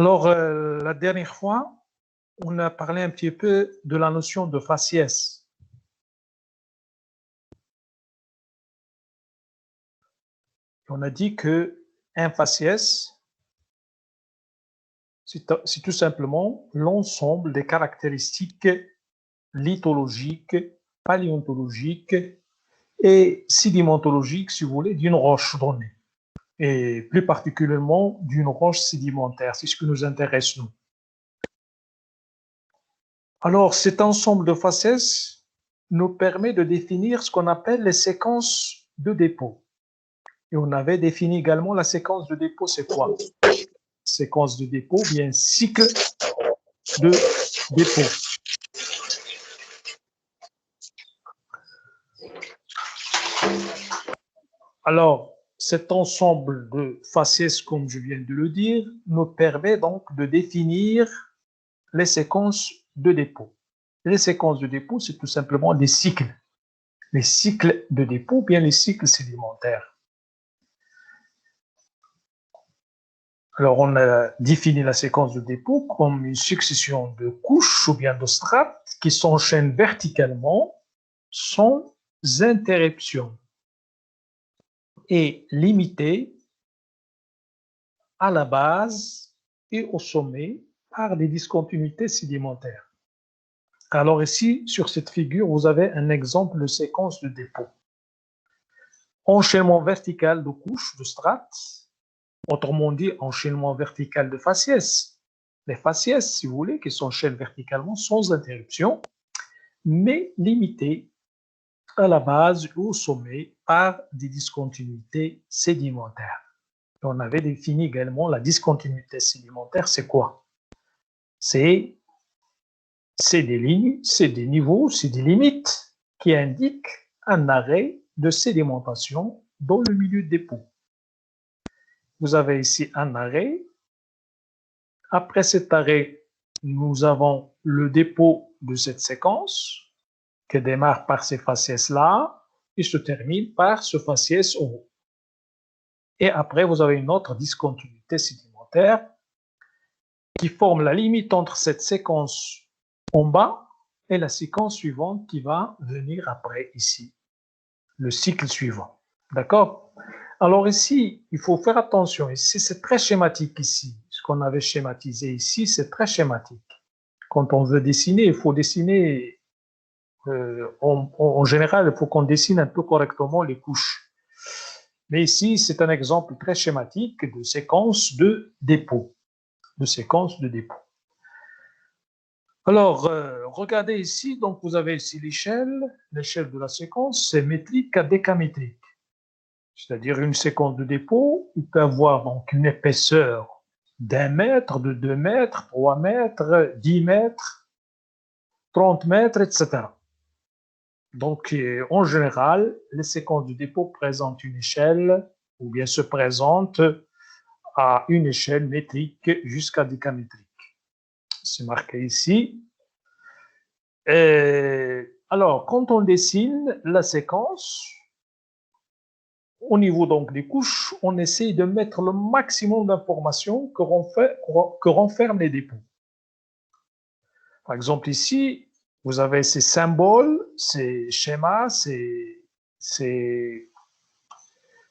Alors, la dernière fois, on a parlé un petit peu de la notion de faciès. On a dit que un faciès, c'est tout simplement l'ensemble des caractéristiques lithologiques, paléontologiques et sédimentologiques, si vous voulez, d'une roche donnée. Et plus particulièrement d'une roche sédimentaire. C'est ce qui nous intéresse, nous. Alors, cet ensemble de faciès nous permet de définir ce qu'on appelle les séquences de dépôt. Et on avait défini également la séquence de dépôt, c'est quoi? Séquence de dépôt, bien cycle de dépôt. Alors, cet ensemble de faciès, comme je viens de le dire, nous permet donc de définir les séquences de dépôt. Les séquences de dépôt, c'est tout simplement des cycles. Les cycles de dépôt, bien les cycles sédimentaires. Alors, on a défini la séquence de dépôt comme une succession de couches ou bien de strates qui s'enchaînent verticalement sans interruption et limitées à la base et au sommet par des discontinuités sédimentaires. Alors ici, sur cette figure, vous avez un exemple de séquence de dépôt. Enchaînement vertical de couches, de strates, autrement dit, enchaînement vertical de faciès. Les faciès, si vous voulez, qui s'enchaînent verticalement sans interruption, mais limités à la base ou au sommet par des discontinuités sédimentaires. Et on avait défini également la discontinuité sédimentaire, c'est quoi? C'est des lignes, c'est des niveaux, c'est des limites qui indiquent un arrêt de sédimentation dans le milieu de dépôt. Vous avez ici un arrêt. Après cet arrêt, nous avons le dépôt de cette séquence qui démarre par ces faciès-là et se termine par ce faciès au haut. Et après, vous avez une autre discontinuité sédimentaire qui forme la limite entre cette séquence en bas et la séquence suivante qui va venir après ici, le cycle suivant. D'accord? Alors ici, il faut faire attention. Ici, c'est très schématique ici. Ce qu'on avait schématisé ici, c'est très schématique. Quand on veut dessiner, il faut dessiner, en général, il faut qu'on dessine un peu correctement les couches. Mais ici, c'est un exemple très schématique de séquence de dépôt. Alors, regardez ici, donc vous avez ici l'échelle de la séquence, c'est métrique à décamétrique. C'est-à-dire une séquence de dépôt, il peut avoir donc une épaisseur d'1 mètre, de 2 mètres, 3 mètres, 10 mètres, 30 mètres, etc. Donc, en général, les séquences de dépôt présentent une échelle ou bien se présentent à une échelle métrique jusqu'à décamétrique. C'est marqué ici. Alors, quand on dessine la séquence, au niveau donc des couches, on essaye de mettre le maximum d'informations que renferment les dépôts. Par exemple, ici, vous avez ces symboles, ces schémas, ces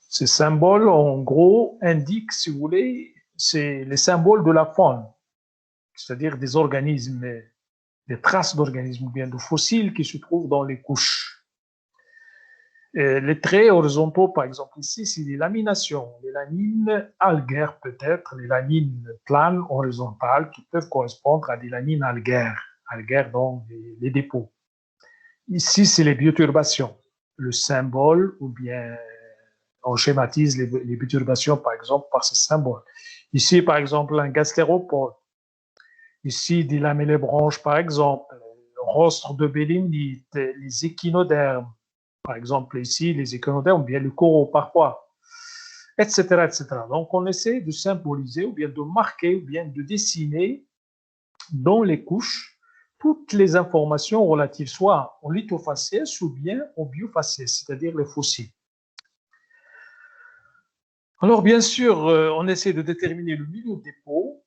symboles, en gros, indiquent, si vous voulez, c'est les symboles de la faune, c'est-à-dire des organismes, des traces d'organismes ou bien de fossiles qui se trouvent dans les couches. Les traits horizontaux, par exemple, ici, c'est des laminations, les lamines algaires peut-être, les lamines planes horizontales qui peuvent correspondre à des lamines algaires dans les dépôts. Ici, c'est les bioturbations, le symbole, ou bien on schématise les bioturbations, par exemple, par ce symbole. Ici, par exemple, un gastéropode. Ici, des lamellibranches, par exemple, rostre de bélénite, les échinodermes. Par exemple, ici, les échinodermes, ou bien le coraux parfois, etc., etc. Donc, on essaie de symboliser, ou bien de marquer, ou bien de dessiner dans les couches toutes les informations relatives soit au lithofaciès ou bien au biofaciès, c'est-à-dire les fossiles. Alors, bien sûr, on essaie de déterminer le milieu de dépôt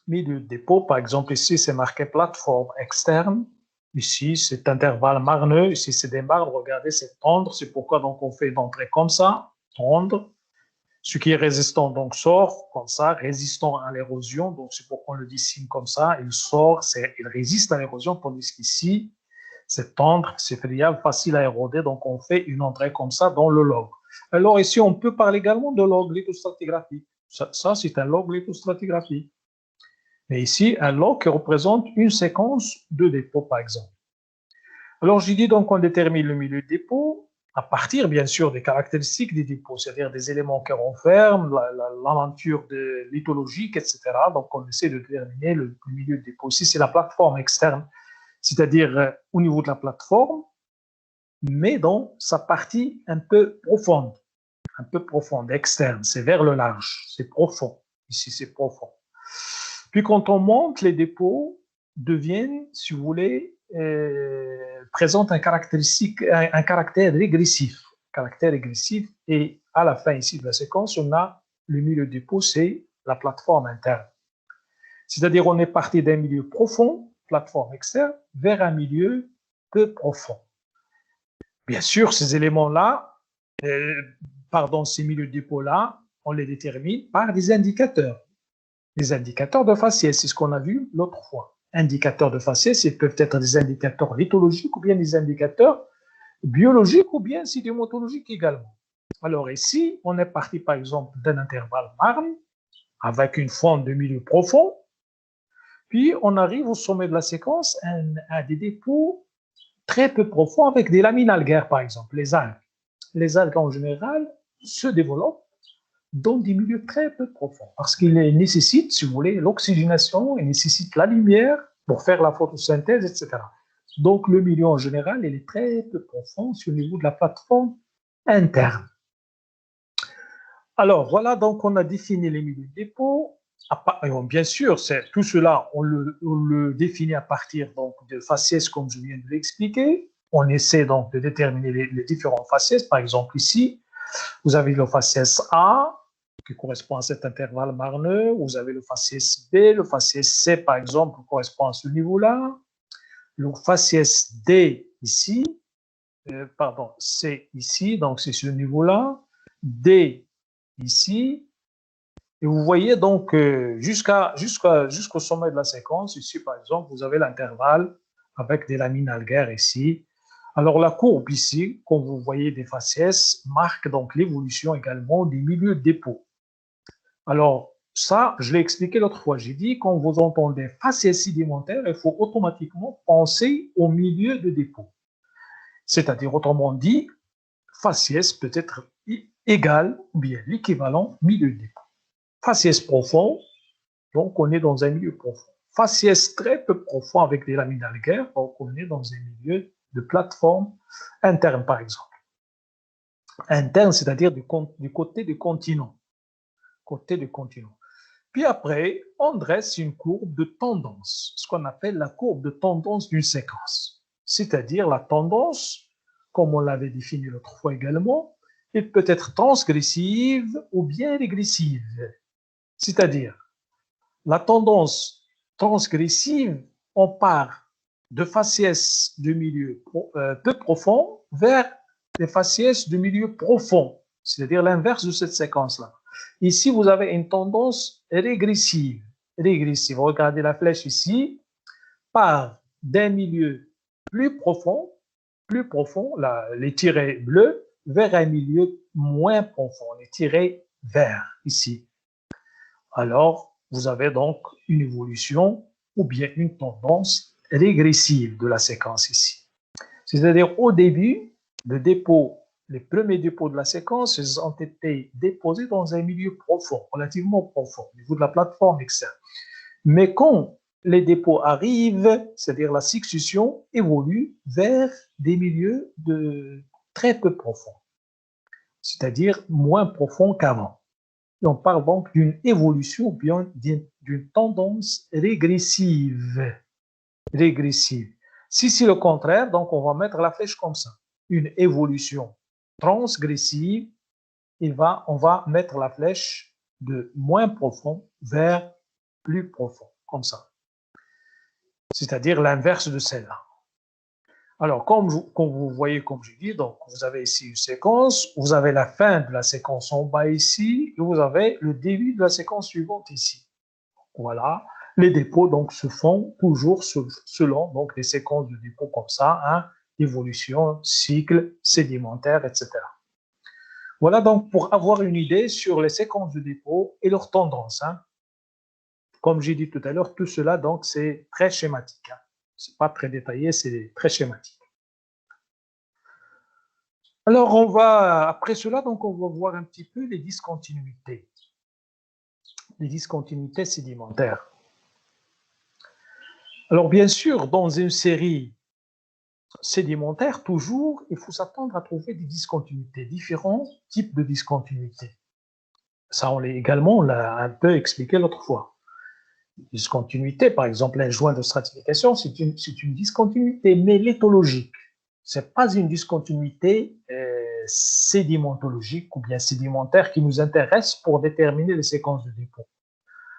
milieu de dépôt. Par exemple, ici, c'est marqué plateforme externe. Ici, c'est intervalle marneux. Ici, c'est des marnes. Regardez, c'est tendre. C'est pourquoi donc on fait une entrée comme ça, tendre. Ce qui est résistant, donc, sort comme ça, résistant à l'érosion. Donc, c'est pourquoi on le dessine comme ça. Il sort, il résiste à l'érosion, tandis qu'ici, c'est tendre, c'est friable, facile à éroder. Donc, on fait une entrée comme ça dans le log. Alors, ici, on peut parler également de log lithostratigraphique. Ça c'est un log lithostratigraphique. Mais ici, un log qui représente une séquence de dépôt, par exemple. Alors, j'ai dit donc qu'on détermine le milieu de dépôt à partir, bien sûr, des caractéristiques des dépôts, c'est-à-dire des éléments qui renferment, la nature lithologique, etc. Donc, on essaie de déterminer le milieu de dépôt. Ici, c'est la plateforme externe, c'est-à-dire au niveau de la plateforme, mais dans sa partie un peu profonde, externe. C'est vers le large, c'est profond. Ici, c'est profond. Puis, quand on monte, les dépôts deviennent, si vous voulez, présentent un caractère régressif. Et à la fin ici de la séquence, on a le milieu de dépôt, c'est la plateforme interne. C'est-à-dire, on est parti d'un milieu profond, plateforme externe, vers un milieu peu profond. Bien sûr, ces éléments-là, ces milieux de dépôt-là, on les détermine par des indicateurs. Les indicateurs de faciès, c'est ce qu'on a vu l'autre fois. Indicateurs de faciès, ils peuvent être des indicateurs lithologiques ou bien des indicateurs biologiques ou bien sidématologiques également. Alors ici, on est parti par exemple d'un intervalle marne avec une forme de milieu profond, puis on arrive au sommet de la séquence à des dépôts très peu profonds avec des lamines algaires par exemple, les algues. Les algues en général se développent dans des milieux très peu profonds, parce qu'ils nécessitent, si vous voulez, l'oxygénation, ils nécessitent la lumière pour faire la photosynthèse, etc. Donc, le milieu en général, il est très peu profond sur le niveau de la plateforme interne. Alors, voilà, donc on a défini les milieux de dépôt. Bien sûr, tout cela, on le définit à partir donc, de faciès, comme je viens de l'expliquer. On essaie donc de déterminer les différents faciès. Par exemple, ici, vous avez le faciès A, qui correspond à cet intervalle marneux. Vous avez le faciès B, le faciès C, par exemple, qui correspond à ce niveau-là. Le faciès D, ici, C, ici, donc c'est ce niveau-là. D, ici. Et vous voyez donc jusqu'au sommet de la séquence, ici, par exemple, vous avez l'intervalle avec des lamines algaires ici. Alors, la courbe ici, comme vous voyez des faciès, marque donc l'évolution également des milieux de dépôt. Alors, ça, je l'ai expliqué l'autre fois. J'ai dit, quand vous entendez faciès sédimentaire, il faut automatiquement penser au milieu de dépôt. C'est-à-dire, autrement dit, faciès peut être égal ou bien l'équivalent milieu de dépôt. Faciès profond, donc on est dans un milieu profond. Faciès très peu profond avec des lamines algaires, donc on est dans un milieu de plateforme interne, par exemple. Interne, c'est-à-dire du côté du continent. Puis après, on dresse une courbe de tendance, ce qu'on appelle la courbe de tendance d'une séquence. C'est-à-dire la tendance, comme on l'avait défini l'autre fois également, elle peut être transgressive ou bien régressive. C'est-à-dire, la tendance transgressive, on part de faciès de milieu peu profond vers les faciès de milieu profond, c'est-à-dire l'inverse de cette séquence-là. Ici, vous avez une tendance régressive. Regardez la flèche ici, part d'un milieu plus profond, les tirets bleus, vers un milieu moins profond, les tirets verts ici. Alors, vous avez donc une évolution ou bien une tendance régressive de la séquence ici. C'est-à-dire au début, les premiers dépôts de la séquence, ils ont été déposés dans un milieu profond, relativement profond, au niveau de la plateforme externe. Mais quand les dépôts arrivent, c'est-à-dire la succession évolue vers des milieux très peu profonds, c'est-à-dire moins profonds qu'avant. Et on parle donc d'une évolution ou bien d'une tendance régressive. Si c'est le contraire, donc on va mettre la flèche comme ça. Une évolution transgressive, on va mettre la flèche de moins profond vers plus profond. comme ça. C'est-à-dire l'inverse de celle-là. Alors, comme vous voyez, comme je dis, donc vous avez ici une séquence, vous avez la fin de la séquence en bas ici, et vous avez le début de la séquence suivante ici. Voilà, les dépôts donc se font toujours selon donc les séquences de dépôt comme ça, hein, évolution, cycle, sédimentaire, etc. Voilà donc pour avoir une idée sur les séquences de dépôt et leurs tendances. Hein. Comme j'ai dit tout à l'heure, tout cela donc c'est très schématique. Hein. C'est pas très détaillé, c'est très schématique. Alors, après cela, donc, on va voir un petit peu les discontinuités. Les discontinuités sédimentaires. Alors, bien sûr, dans une série sédimentaire, toujours, il faut s'attendre à trouver des discontinuités, différents types de discontinuités. Ça, on l'a un peu expliqué l'autre fois. Discontinuité, par exemple, un joint de stratification, c'est une discontinuité, mais l'éthologique. Ce n'est pas une discontinuité sédimentologique ou bien sédimentaire qui nous intéresse pour déterminer les séquences de dépôt.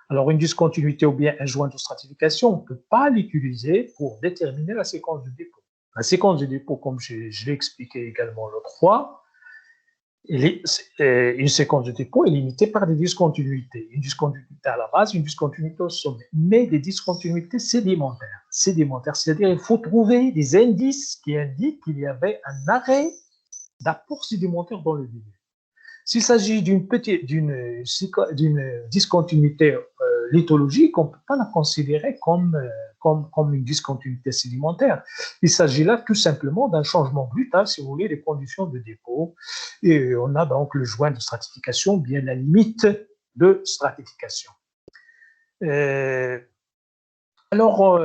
Alors, une discontinuité ou bien un joint de stratification, on ne peut pas l'utiliser pour déterminer la séquence de dépôt. La séquence de dépôt, comme je l'ai expliqué également l'autre fois, une séquence de dépôt est limitée par des discontinuités. Une discontinuité à la base, une discontinuité au sommet, mais des discontinuités sédimentaires. Sédimentaires, c'est-à-dire qu'il faut trouver des indices qui indiquent qu'il y avait un arrêt d'apport sédimentaire dans le milieu. S'il s'agit d'une discontinuité lithologique, on ne peut pas la considérer comme une discontinuité sédimentaire. Il s'agit là tout simplement d'un changement brutal, si vous voulez, des conditions de dépôt. Et on a donc le joint de stratification, bien la limite de stratification. Alors,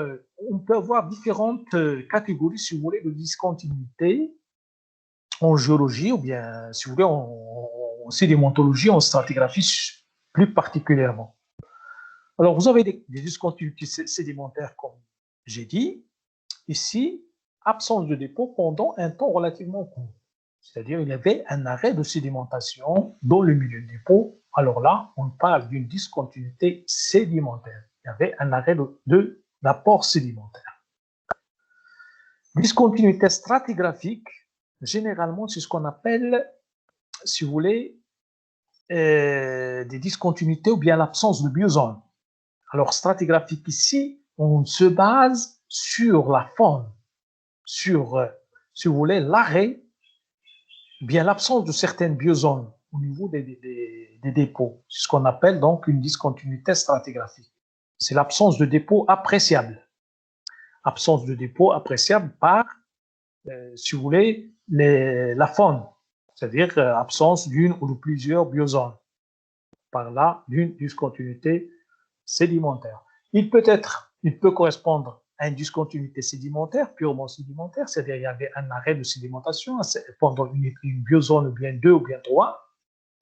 on peut avoir différentes catégories, si vous voulez, de discontinuité en géologie, ou bien, si vous voulez, en sédimentologie, en stratigraphie plus particulièrement. Alors, vous avez des discontinuités sédimentaires, comme j'ai dit. Ici, absence de dépôt pendant un temps relativement court. C'est-à-dire, il y avait un arrêt de sédimentation dans le milieu de dépôt. Alors là, on parle d'une discontinuité sédimentaire. Il y avait un arrêt d'apport sédimentaire. Discontinuité stratigraphique, généralement, c'est ce qu'on appelle, si vous voulez, des discontinuités ou bien l'absence de biozone. Alors, stratigraphique ici, on se base sur la faune, sur, si vous voulez, l'arrêt, bien l'absence de certaines biozones au niveau des dépôts. C'est ce qu'on appelle donc une discontinuité stratigraphique. C'est l'absence de dépôt appréciable. Absence de dépôt appréciable par, si vous voulez, la faune, c'est-à-dire absence d'une ou de plusieurs biozones. Par là, d'une discontinuité sédimentaire. Il peut correspondre à une discontinuité sédimentaire, purement sédimentaire, c'est-à-dire il y avait un arrêt de sédimentation pendant une biozone ou bien 2 ou bien 3,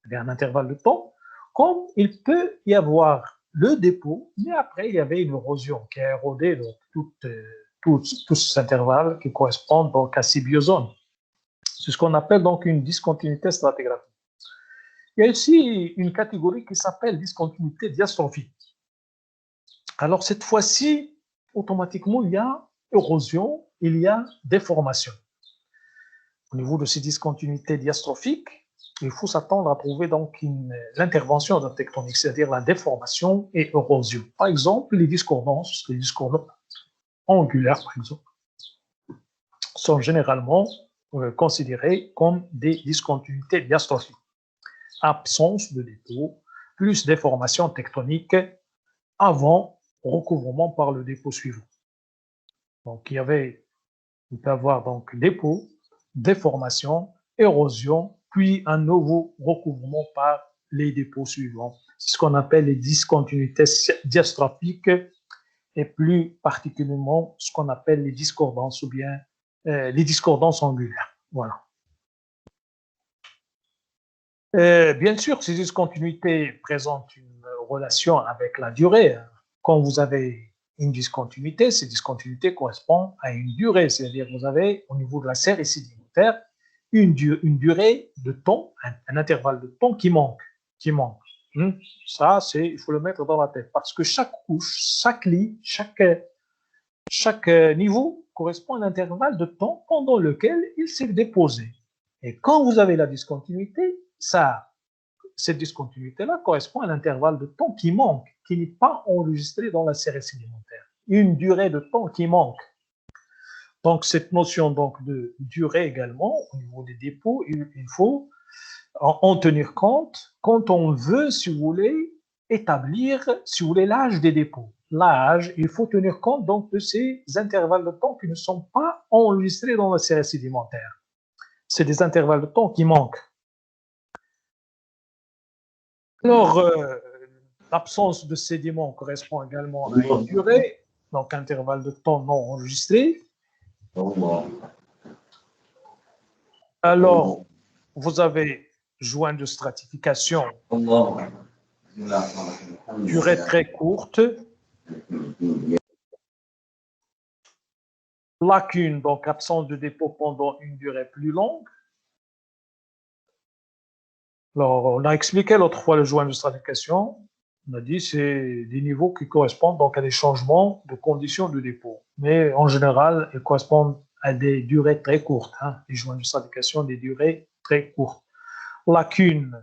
il y avait un intervalle de temps, comme il peut y avoir le dépôt, mais après il y avait une érosion qui a érodé donc, tout cet intervalle qui correspond donc à ces biozones. C'est ce qu'on appelle donc une discontinuité stratigraphique. Il y a aussi une catégorie qui s'appelle discontinuité diastrophique. Alors cette fois-ci, automatiquement, il y a érosion, il y a déformation. Au niveau de ces discontinuités diastrophiques, il faut s'attendre à trouver donc l'intervention de la tectonique, c'est-à-dire la déformation et érosion. Par exemple, les discordances angulaires, par exemple, sont généralement considérées comme des discontinuités diastrophiques. Absence de dépôt, plus déformation tectonique avant recouvrement par le dépôt suivant. Donc, il peut y avoir donc dépôt, déformation, érosion, puis un nouveau recouvrement par les dépôts suivants. C'est ce qu'on appelle les discontinuités diastrophiques et plus particulièrement ce qu'on appelle les discordances ou bien les discordances angulaires. Voilà. Bien sûr, ces discontinuités présentent une relation avec la durée. Quand vous avez une discontinuité, ces discontinuités correspondent à une durée, c'est-à-dire que vous avez au niveau de la série sédimentaire une durée de temps, un intervalle de temps qui manque. Ça, il faut le mettre dans la tête parce que chaque couche, chaque lit, chaque niveau correspond à un intervalle de temps pendant lequel il s'est déposé. Et quand vous avez la discontinuité, cette discontinuité-là correspond à l'intervalle de temps qui manque, qui n'est pas enregistré dans la série sédimentaire. Une durée de temps qui manque. Donc, cette notion donc, de durée également, au niveau des dépôts, il faut en tenir compte quand on veut, si vous voulez, établir, si vous voulez, l'âge des dépôts. L'âge, il faut tenir compte donc de ces intervalles de temps qui ne sont pas enregistrés dans la série sédimentaire. C'est des intervalles de temps qui manquent. Alors, l'absence de sédiments correspond également à une durée, donc intervalle de temps non enregistré. Alors, vous avez joint de stratification, durée très courte, lacune, donc absence de dépôt pendant une durée plus longue. Alors, on a expliqué l'autre fois le joint de stratification. On a dit que c'est des niveaux qui correspondent donc à des changements de conditions de dépôt. Mais en général, ils correspondent à des durées très courtes. Les joints de stratification, des durées très courtes. Lacune,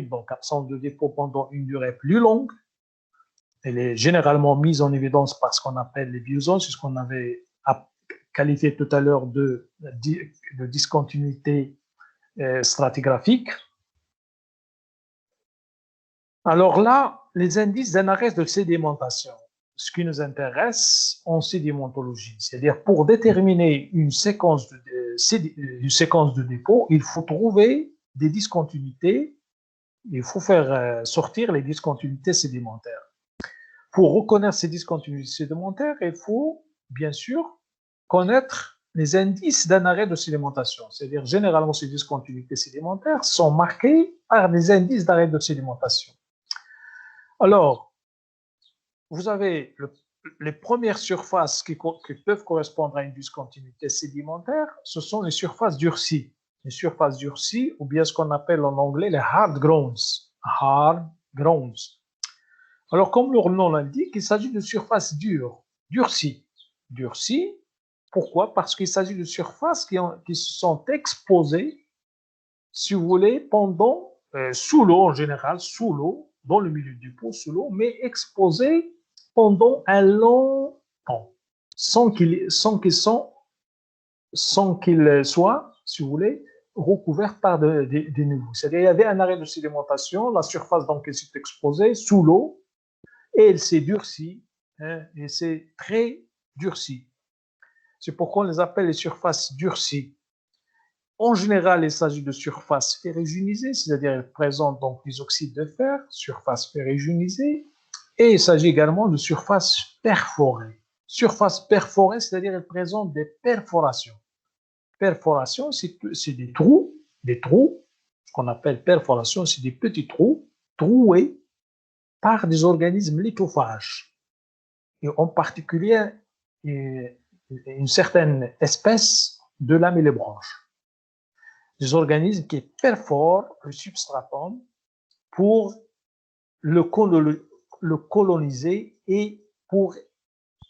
donc absence de dépôt pendant une durée plus longue. Elle est généralement mise en évidence par ce qu'on appelle les biozones, c'est ce qu'on avait qualifié tout à l'heure de discontinuité stratigraphique. Alors là, les indices d'un arrêt de sédimentation, ce qui nous intéresse en sédimentologie, c'est-à-dire pour déterminer une séquence de dépôt, il faut trouver des discontinuités, il faut faire sortir les discontinuités sédimentaires. Pour reconnaître ces discontinuités sédimentaires, il faut bien sûr connaître les indices d'un arrêt de sédimentation. C'est-à-dire, généralement, ces discontinuités sédimentaires sont marquées par des indices d'arrêt de sédimentation. Alors, vous avez les premières surfaces qui peuvent correspondre à une discontinuité sédimentaire, ce sont les surfaces durcies. Les surfaces durcies, ou bien ce qu'on appelle en anglais les hard grounds. Hard grounds. Alors, comme leur nom l'indique, il s'agit de surfaces dures, durcies. Durcies, pourquoi? Parce qu'il s'agit de surfaces qui se sont exposées, si vous voulez, pendant, sous l'eau en général, sous l'eau, dans le milieu du pot, sous l'eau, mais exposées pendant un long temps, sans qu'ils soient, si vous voulez, recouverts par des nouveaux. C'est-à-dire, il y avait un arrêt de sédimentation, la surface donc elle s'est exposée sous l'eau, et elle s'est durcie, et c'est très durci. C'est pourquoi on les appelle les surfaces durcies. En général, il s'agit de surfaces ferruginisées, c'est-à-dire elles présentent donc des oxydes de fer, surfaces ferruginisées, et il s'agit également de surfaces perforées. Surfaces perforées, c'est-à-dire elles présentent des perforations. Perforations, c'est des trous, ce qu'on appelle perforations, c'est des petits trous troués par des organismes lithophages, et en particulier une certaine espèce de lamellibranche. Des organismes qui perforent le substratum pour le coloniser et pour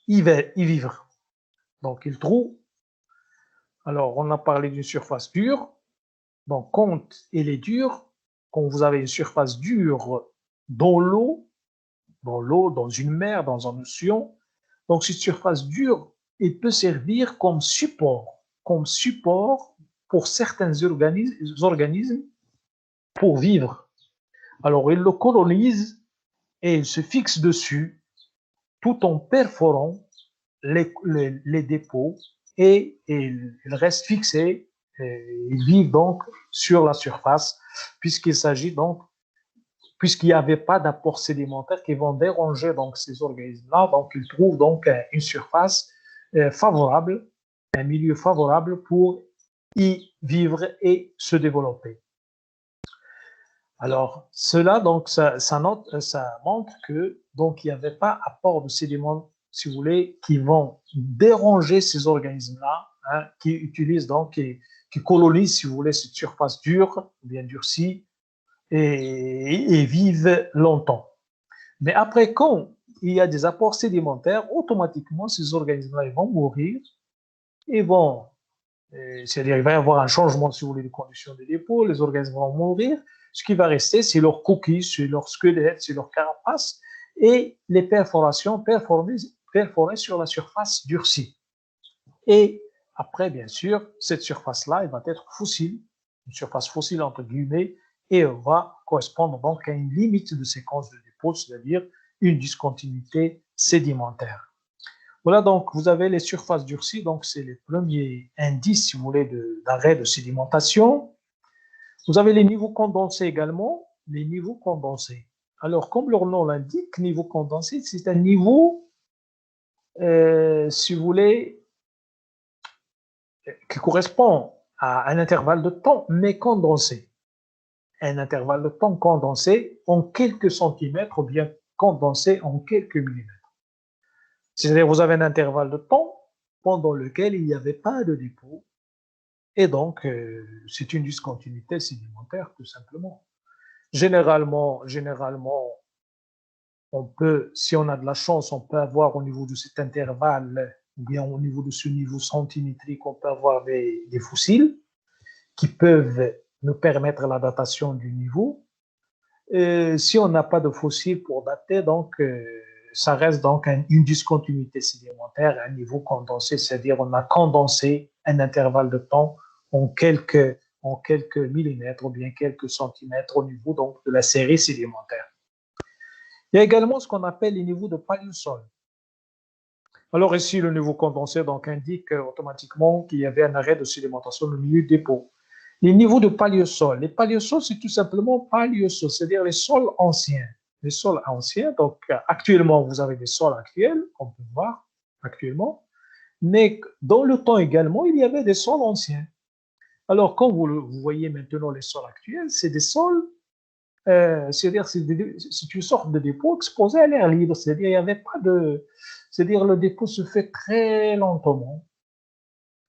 y vivre. Donc, ils trouvent. Alors, on a parlé d'une surface dure. Donc, quand elle est dure, quand vous avez une surface dure dans l'eau, dans une mer, dans un océan, donc cette surface dure, elle peut servir comme support pour certains organismes pour vivre. Alors, ils le colonisent et ils se fixent dessus tout en perforant les dépôts et ils restent fixés, ils vivent donc sur la surface puisqu'il n'y avait pas d'apport sédimentaire qui vont déranger donc ces organismes-là, donc ils trouvent donc une surface favorable, un milieu favorable pour y vivre et se développer. Alors, cela, donc, ça montre que donc il n'y avait pas apport de sédiments, si vous voulez, qui vont déranger ces organismes-là, qui utilisent donc, qui colonisent, si vous voulez, cette surface dure, bien durcie, et vivent longtemps. Mais après, quand il y a des apports sédimentaires, automatiquement, ces organismes-là vont mourir et vont, c'est-à-dire il va y avoir un changement, si vous voulez, des conditions de dépôt, les organismes vont mourir. Ce qui va rester, c'est leur coquille, c'est leur squelette, c'est leur carapace et les perforations perforées sur la surface durcie. Et après, bien sûr, cette surface-là, elle va être fossile, une surface fossile entre guillemets, et elle va correspondre donc à une limite de séquence de dépôt, c'est-à-dire une discontinuité sédimentaire. Voilà, donc vous avez les surfaces durcies, donc c'est les premiers indices, si vous voulez, d'arrêt de sédimentation. Vous avez les niveaux condensés également, les niveaux condensés. Alors, comme leur nom l'indique, niveau condensé, c'est un niveau, si vous voulez, qui correspond à un intervalle de temps, mais condensé. Un intervalle de temps condensé en quelques centimètres ou bien condensé en quelques millimètres. C'est-à-dire vous avez un intervalle de temps pendant lequel il n'y avait pas de dépôt et donc c'est une discontinuité sédimentaire tout simplement. Généralement, on peut, si on a de la chance, on peut avoir au niveau de cet intervalle ou bien au niveau de ce niveau centimétrique, on peut avoir des fossiles qui peuvent nous permettre la datation du niveau. Si on n'a pas de fossiles pour dater, donc ça reste donc une discontinuité sédimentaire à un niveau condensé, c'est-à-dire on a condensé un intervalle de temps en quelques millimètres ou bien quelques centimètres au niveau donc de la série sédimentaire. Il y a également ce qu'on appelle les niveaux de paléosol. Alors ici, le niveau condensé donc, indique automatiquement qu'il y avait un arrêt de sédimentation au milieu des dépôt. Les niveaux de paléosol. Les paléosols, c'est tout simplement paléosol, c'est-à-dire les sols anciens. Les sols anciens, donc actuellement, vous avez des sols actuels, qu'on peut voir actuellement, mais dans le temps également, il y avait des sols anciens. Alors, comme vous voyez maintenant les sols actuels, c'est des sols, c'est-à-dire c'est une sorte de dépôt exposé à l'air libre, c'est-à-dire il n'y avait pas de... C'est-à-dire le dépôt se fait très lentement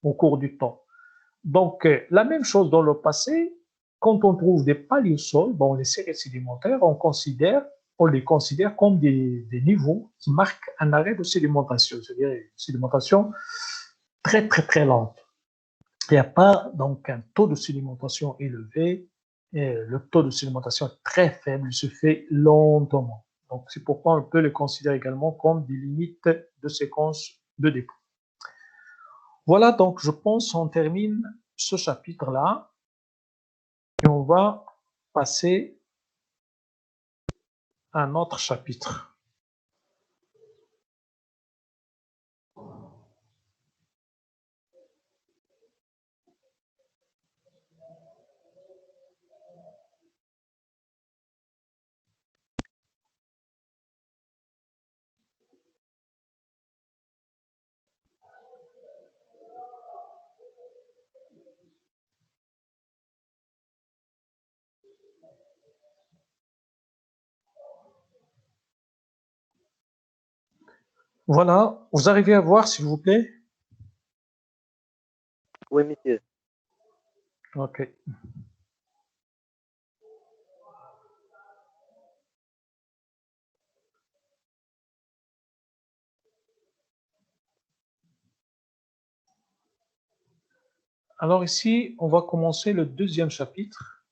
au cours du temps. Donc, la même chose dans le passé, quand on trouve des paléosols, bon, les séries sédimentaires, on les considère comme des niveaux qui marquent un arrêt de sédimentation, c'est-à-dire une sédimentation très, très, très lente. Il n'y a pas donc un taux de sédimentation élevé, et le taux de sédimentation est très faible, il se fait lentement. Donc, c'est pourquoi on peut les considérer également comme des limites de séquence de dépôt. Voilà, donc je pense qu'on termine ce chapitre-là et on va passer à un autre chapitre. Voilà, vous arrivez à voir, s'il vous plaît? Oui, monsieur. Ok. Alors ici, on va commencer le deuxième chapitre.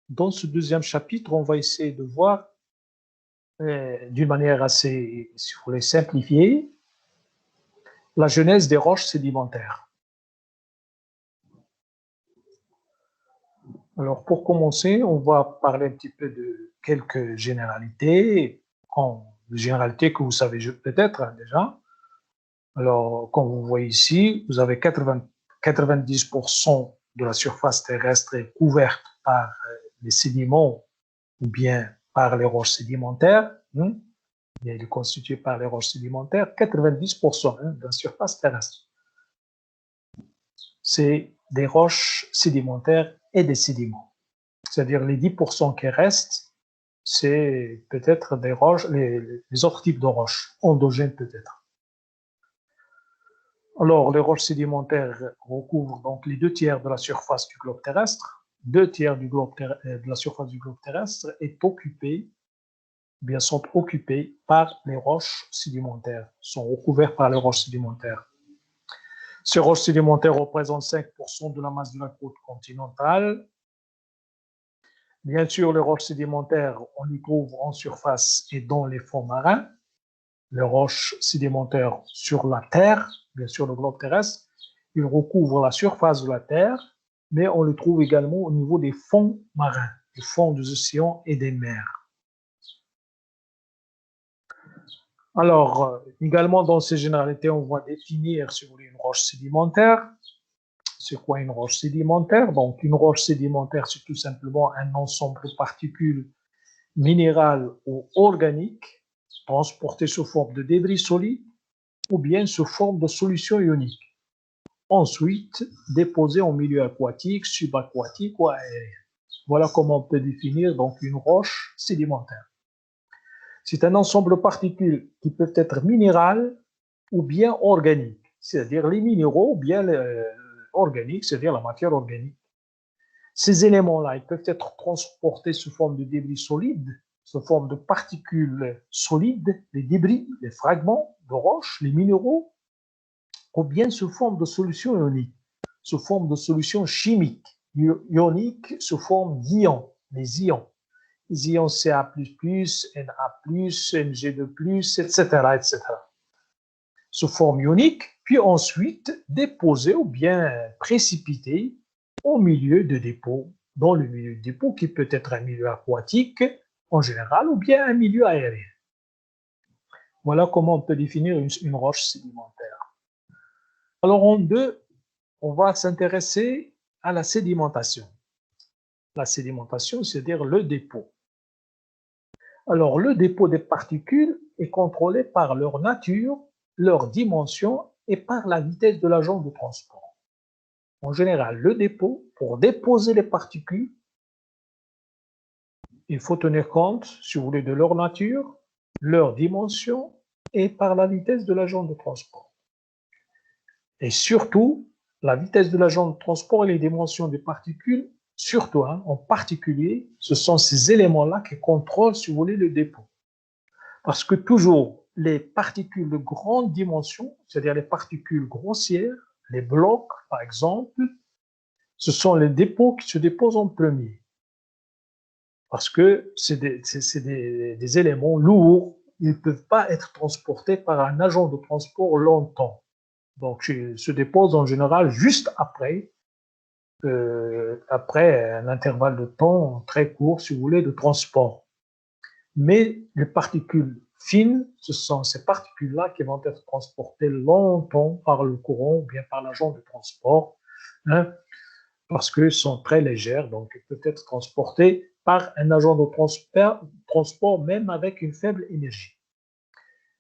Dans ce deuxième chapitre, on va essayer de voir d'une manière assez, si vous voulez, simplifiée, la genèse des roches sédimentaires. Alors, pour commencer, on va parler un petit peu de quelques généralités, généralités que vous savez peut-être déjà. Alors, comme vous voyez ici, vous avez 90% de la surface terrestre est couverte par les sédiments ou bien par les roches sédimentaires. Elle est constituée par les roches sédimentaires, 90% de la surface terrestre. C'est des roches sédimentaires et des sédiments. C'est-à-dire les 10% qui restent, c'est peut-être des roches, les autres types de roches, endogènes peut-être. Alors, les roches sédimentaires recouvrent donc les 2 tiers de la surface du globe terrestre. 2/3 de la surface du globe terrestre est occupée, bien sont occupés par les roches sédimentaires, sont recouverts par les roches sédimentaires. Ces roches sédimentaires représentent 5% de la masse de la croûte continentale. Bien sûr, les roches sédimentaires, on les trouve en surface et dans les fonds marins. Les roches sédimentaires sur la Terre, bien sûr le globe terrestre, ils recouvrent la surface de la Terre, mais on les trouve également au niveau des fonds marins, des fonds des océans et des mers. Alors, également dans ces généralités, on va définir, si vous voulez, une roche sédimentaire. C'est quoi une roche sédimentaire? Donc, une roche sédimentaire, c'est tout simplement un ensemble de particules minérales ou organiques transportées sous forme de débris solides ou bien sous forme de solutions ioniques. Ensuite, déposées en milieu aquatique, subaquatique ou aérien. Voilà comment on peut définir donc une roche sédimentaire. C'est un ensemble de particules qui peuvent être minérales ou bien organiques, c'est-à-dire les minéraux ou bien organiques, c'est-à-dire la matière organique. Ces éléments-là, ils peuvent être transportés sous forme de débris solides, sous forme de particules solides, les débris, les fragments de roches, les minéraux, ou bien sous forme de solutions ioniques, sous forme de solutions chimiques, ioniques sous forme d'ions, les ions. Les ions Ca++, Na+, Mg2+, etc. Sous forme ionique, puis ensuite déposés ou bien précipités au milieu de dépôt, dans le milieu de dépôt qui peut être un milieu aquatique en général ou bien un milieu aérien. Voilà comment on peut définir une roche sédimentaire. Alors en deux, on va s'intéresser à la sédimentation. La sédimentation, c'est-à-dire le dépôt. Alors le dépôt des particules est contrôlé par leur nature, leur dimension et par la vitesse de l'agent de transport. En général, le dépôt, pour déposer les particules, il faut tenir compte, si vous voulez, de leur nature, leur dimension et par la vitesse de l'agent de transport. Et surtout, la vitesse de l'agent de transport et les dimensions des particules, surtout, en particulier, ce sont ces éléments-là qui contrôlent, si vous voulez, le dépôt. Parce que toujours, les particules de grande dimension, c'est-à-dire les particules grossières, les blocs, par exemple, ce sont les dépôts qui se déposent en premier. Parce que c'est des éléments lourds, ils ne peuvent pas être transportés par un agent de transport longtemps. Donc, ils se déposent en général juste après un intervalle de temps très court, si vous voulez, de transport. Mais les particules fines, ce sont ces particules-là qui vont être transportées longtemps par le courant ou bien par l'agent de transport, parce qu'elles sont très légères, donc elles peuvent être transportées par un agent de transport même avec une faible énergie.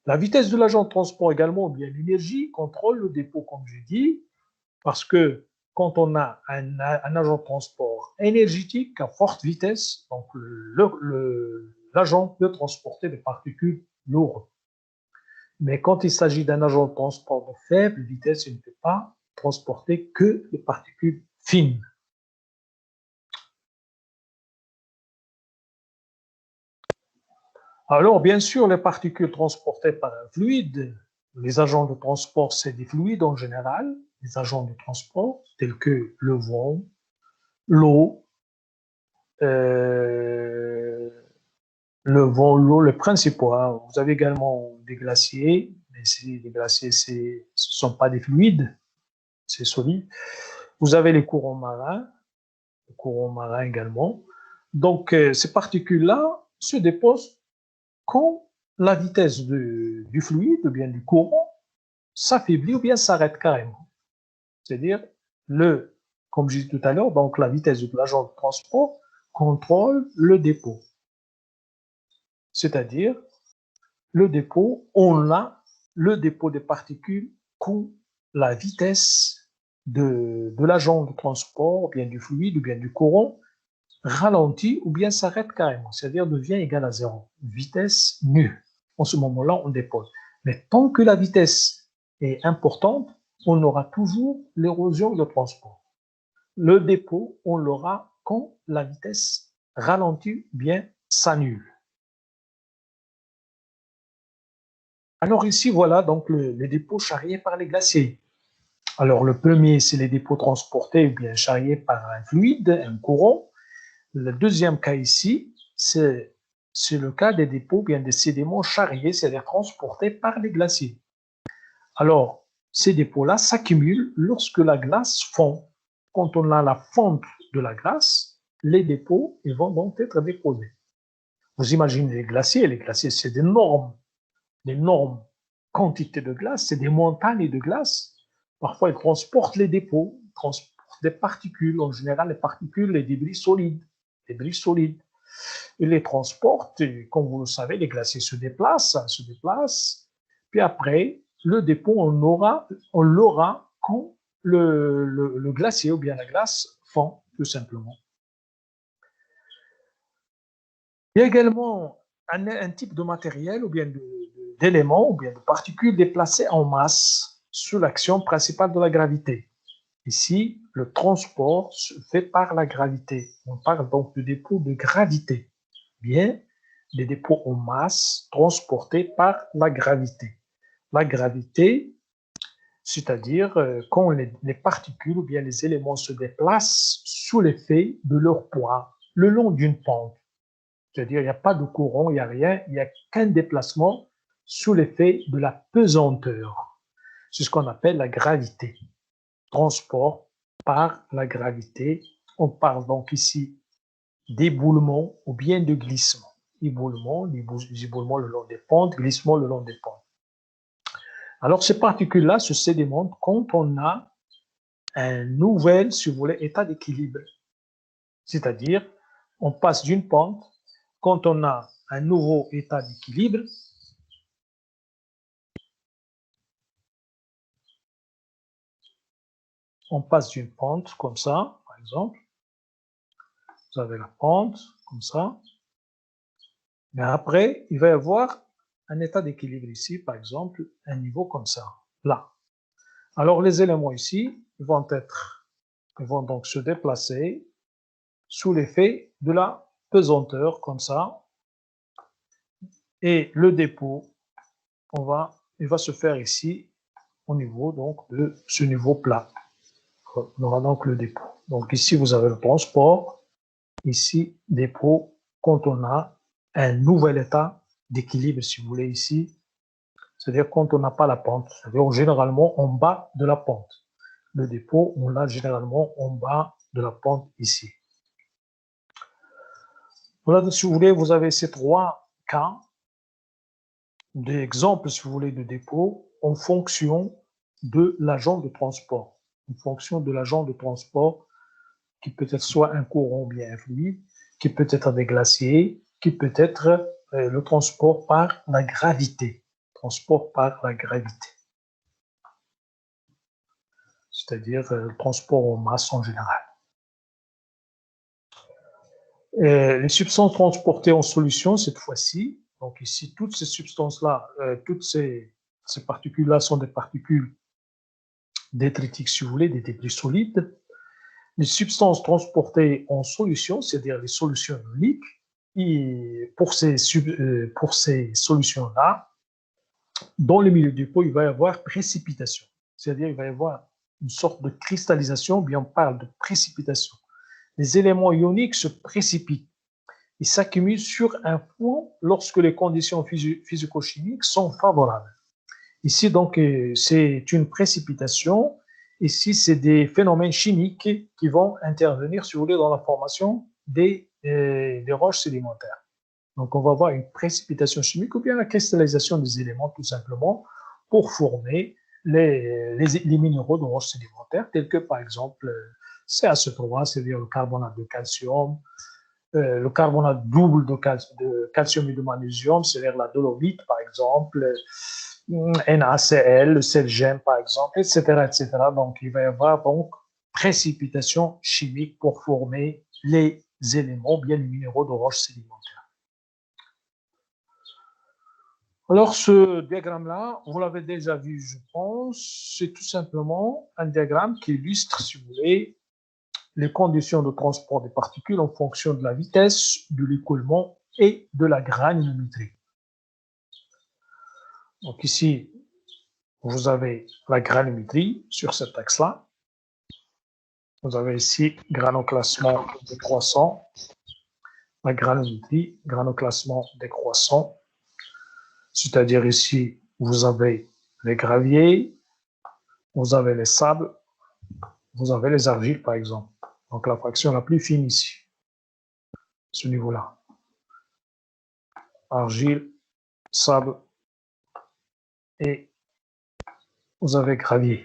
La vitesse de l'agent de transport également, ou bien l'énergie, contrôle le dépôt, comme j'ai dit, parce que quand on a un agent de transport énergétique à forte vitesse, donc l'agent peut transporter des particules lourdes. Mais quand il s'agit d'un agent de transport de faible vitesse, il ne peut pas transporter que des particules fines. Alors, bien sûr, les particules transportées par un fluide, les agents de transport, c'est des fluides en général, les agents de transport tels que le vent, l'eau, l'eau, le principal. Vous avez également des glaciers, mais les glaciers, ce ne sont pas des fluides, c'est solide. Vous avez les courants marins également. Donc, ces particules-là se déposent quand la vitesse du fluide ou bien du courant s'affaiblit ou bien s'arrête carrément. C'est-à-dire, comme je disais tout à l'heure, donc la vitesse de l'agent de transport contrôle le dépôt. C'est-à-dire, le dépôt, on a le dépôt des particules quand la vitesse de l'agent de transport, ou bien du fluide, ou bien du courant, ralentit ou bien s'arrête carrément, c'est-à-dire devient égal à zéro, vitesse nulle. En ce moment-là, on dépose. Mais tant que la vitesse est importante, on aura toujours l'érosion de transport. Le dépôt, on l'aura quand la vitesse ralentit ou bien s'annule. Alors ici, voilà donc les dépôts charriés par les glaciers. Alors le premier, c'est les dépôts transportés ou bien charriés par un fluide, un courant. Le deuxième cas ici, c'est le cas des dépôts, bien des sédiments charriés, c'est-à-dire transportés par les glaciers. Alors, ces dépôts-là s'accumulent lorsque la glace fond. Quand on a la fonte de la glace, les dépôts ils vont donc être déposés. Vous imaginez les glaciers c'est d'énormes quantités de glace, c'est des montagnes de glace. Parfois, ils transportent les dépôts, ils transportent des particules, en général les particules, les débris solides. Ils les transportent, et comme vous le savez, les glaciers se déplacent, puis après, le dépôt, on l'aura quand le glacier ou bien la glace fond, tout simplement. Il y a également un type de matériel ou bien d'éléments ou bien de particules déplacées en masse sous l'action principale de la gravité. Ici, le transport se fait par la gravité. On parle donc de dépôts de gravité. Bien, des dépôts en masse transportés par la gravité. La gravité, c'est-à-dire quand les particules ou bien les éléments se déplacent sous l'effet de leur poids le long d'une pente. C'est-à-dire il n'y a pas de courant, il n'y a rien, il n'y a qu'un déplacement sous l'effet de la pesanteur. C'est ce qu'on appelle la gravité. Transport par la gravité. On parle donc ici d'éboulement ou bien de glissement. Éboulement le long des pentes, glissement le long des pentes. Alors, ces particules-là se sédimentent quand on a un nouvel, si vous voulez, état d'équilibre. C'est-à-dire, on passe d'une pente, quand on a un nouveau état d'équilibre, on passe d'une pente comme ça, par exemple. Vous avez la pente, comme ça. Mais après, il va y avoir un état d'équilibre ici, par exemple, un niveau comme ça, là. Alors, les éléments ici ils vont donc se déplacer sous l'effet de la pesanteur, comme ça. Et le dépôt, il va se faire ici, au niveau donc de ce niveau plat. On aura donc le dépôt. Donc ici, vous avez le transport. Ici, dépôt, quand on a un nouvel état d'équilibre, si vous voulez, ici, c'est-à-dire quand on n'a pas la pente, c'est-à-dire généralement en bas de la pente. Le dépôt, on l'a généralement en bas de la pente ici. Voilà, si vous voulez, vous avez ces trois cas d'exemples, si vous voulez, de dépôt en fonction de l'agent de transport. En fonction de l'agent de transport qui peut être soit un courant ou bien un fluide, qui peut être des glaciers, qui peut être le transport par la gravité. Transport par la gravité. C'est-à-dire le transport en masse en général. Les substances transportées en solution, cette fois-ci, donc ici, toutes ces substances-là, toutes ces particules-là sont des particules détritiques, si vous voulez, des débris solides. Les substances transportées en solution, c'est-à-dire les solutions ioniques, et pour ces solutions-là, dans le milieu du pot, il va y avoir précipitation. C'est-à-dire il va y avoir une sorte de cristallisation, bien on parle de précipitation. Les éléments ioniques se précipitent. Ils s'accumulent sur un fond lorsque les conditions physico-chimiques sont favorables. Ici, donc, c'est une précipitation. Ici, c'est des phénomènes chimiques qui vont intervenir, si vous voulez, dans la formation des roches sédimentaires. Donc, on va avoir une précipitation chimique ou bien la cristallisation des éléments, tout simplement, pour former les minéraux de roches sédimentaires, tels que, par exemple, CaCO3, c'est-à-dire le carbonate de calcium, le carbonate double de calcium et de magnésium, c'est-à-dire la dolomite, par exemple, NaCl, le sel gemme, par exemple, etc., etc. Donc, il va y avoir donc précipitation chimique pour former les éléments, bien les minéraux de roches sédimentaires. Alors, ce diagramme-là, vous l'avez déjà vu, je pense, c'est tout simplement un diagramme qui illustre, si vous voulez, les conditions de transport des particules en fonction de la vitesse de l'écoulement et de la granulométrie. Donc ici, vous avez la granulométrie sur cet axe-là. Vous avez ici granoclassement décroissant, la granulométrie, granoclassement décroissant. C'est-à-dire ici, vous avez les graviers, vous avez les sables, vous avez les argiles, par exemple. Donc, la fraction la plus fine ici, ce niveau-là. Argile, sable et vous avez gravier.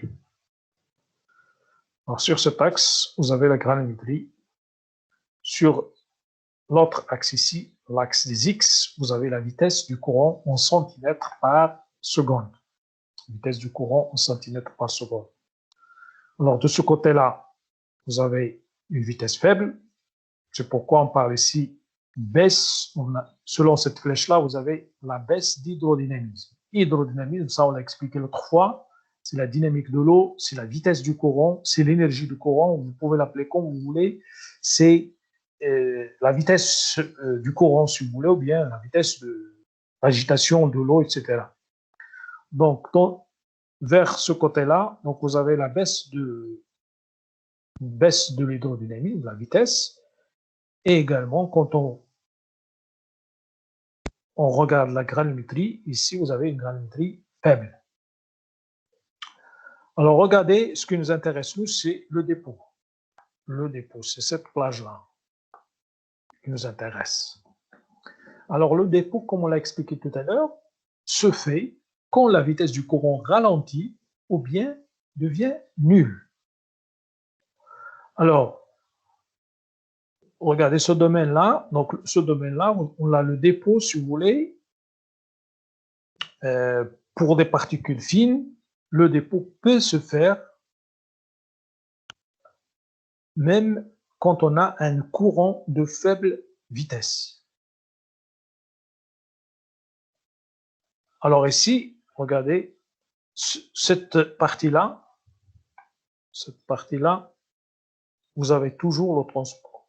Alors, sur cet axe, vous avez la granulométrie. Sur l'autre axe ici, l'axe des X, vous avez la vitesse du courant en centimètres par seconde. Vitesse du courant en centimètres par seconde. Alors, de ce côté-là, vous avez une vitesse faible. C'est pourquoi on parle ici baisse. Selon cette flèche-là, vous avez la baisse d'hydrodynamisme. Hydrodynamisme, ça on l'a expliqué l'autre fois, c'est la dynamique de l'eau, c'est la vitesse du courant, c'est l'énergie du courant, vous pouvez l'appeler comme vous voulez, c'est la vitesse du courant si vous voulez, ou bien la vitesse de l'agitation de l'eau, etc. Donc, vers ce côté-là, donc vous avez la baisse de l'hydrodynamisme, la vitesse, et également quand on regarde la granulométrie, ici vous avez une granulométrie faible. Alors regardez, ce qui nous intéresse nous, c'est le dépôt. Le dépôt, c'est cette plage-là qui nous intéresse. Alors le dépôt, comme on l'a expliqué tout à l'heure, se fait quand la vitesse du courant ralentit ou bien devient nulle. Alors, regardez ce domaine-là. Donc, ce domaine-là, on a le dépôt, si vous voulez, pour des particules fines. Le dépôt peut se faire même quand on a un courant de faible vitesse. Alors ici, regardez, cette partie-là, vous avez toujours le transport.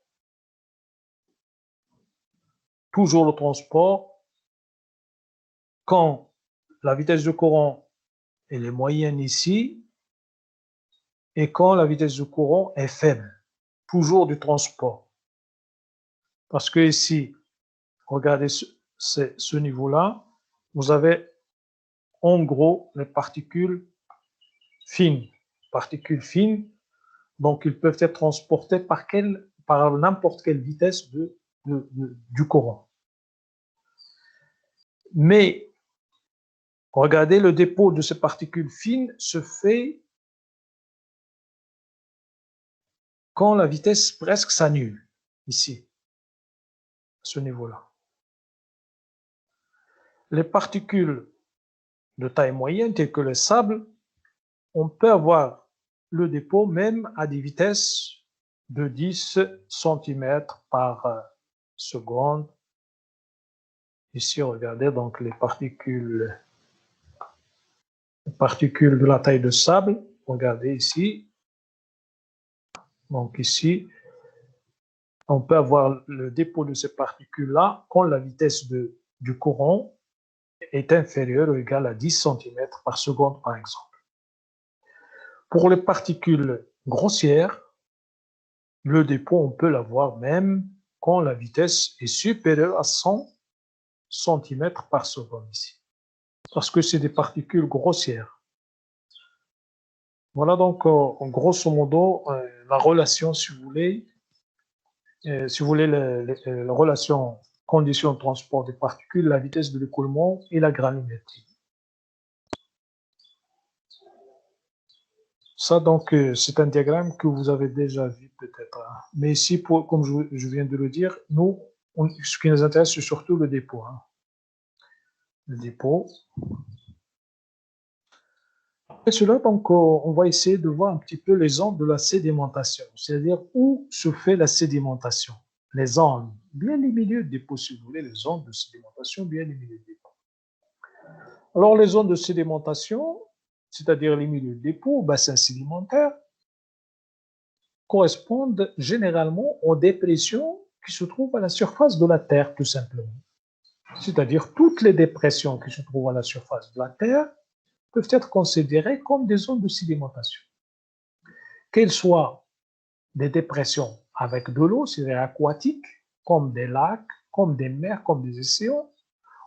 Toujours le transport quand la vitesse du courant elle est moyenne ici et quand la vitesse du courant est faible. Toujours du transport. Parce que ici, regardez ce niveau-là, vous avez en gros les particules fines. Particules fines, donc ils peuvent être transportés par n'importe quelle vitesse du courant. Mais regardez, le dépôt de ces particules fines se fait quand la vitesse presque s'annule, ici, à ce niveau-là. Les particules de taille moyenne, telles que le sable, on peut avoir le dépôt même à des vitesses de 10 cm par seconde. Ici, regardez donc les particules de la taille de sable. Regardez ici. Donc ici, on peut avoir le dépôt de ces particules-là quand la vitesse du courant est inférieure ou égale à 10 cm par seconde, par exemple. Pour les particules grossières, le dépôt, on peut l'avoir même quand la vitesse est supérieure à 100 cm par seconde ici. Parce que c'est des particules grossières. Voilà donc, en grosso modo, la relation, si vous voulez, la relation conditions de transport des particules, la vitesse de l'écoulement et la granulométrie. Ça, donc, c'est un diagramme que vous avez déjà vu peut-être. Mais ici, comme je viens de le dire, nous, ce qui nous intéresse, c'est surtout le dépôt. Le dépôt. Après cela, donc, on va essayer de voir un petit peu les ondes de la sédimentation, c'est-à-dire où se fait la sédimentation. Les ondes, bien les milieux de dépôt, si vous voulez, les ondes de sédimentation, bien les milieux de dépôt. Alors, les ondes de sédimentation, c'est-à-dire les milieux de dépôt, bassin sédimentaire, correspondent généralement aux dépressions qui se trouvent à la surface de la Terre, tout simplement. C'est-à-dire toutes les dépressions qui se trouvent à la surface de la Terre peuvent être considérées comme des zones de sédimentation. Qu'elles soient des dépressions avec de l'eau, c'est-à-dire aquatiques, comme des lacs, comme des mers, comme des océans,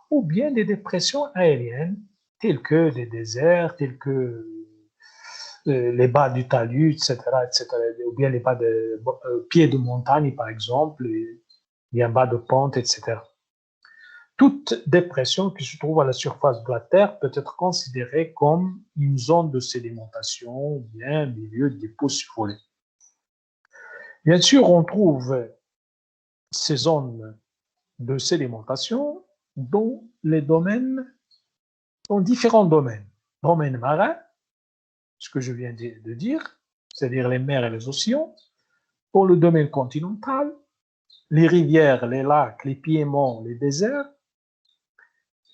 ou bien des dépressions aériennes, telles que des déserts, tels que les bas du talus, etc., ou bien les bas de pieds de montagne, par exemple, bien bas de pente, etc. Toute dépression qui se trouve à la surface de la Terre peut être considérée comme une zone de sédimentation ou bien un milieu de dépôt sulfuré. Bien sûr, on trouve ces zones de sédimentation dans différents domaines. Domaine marin, ce que je viens de dire, c'est-à-dire les mers et les océans, pour le domaine continental, les rivières, les lacs, les piémonts, les déserts,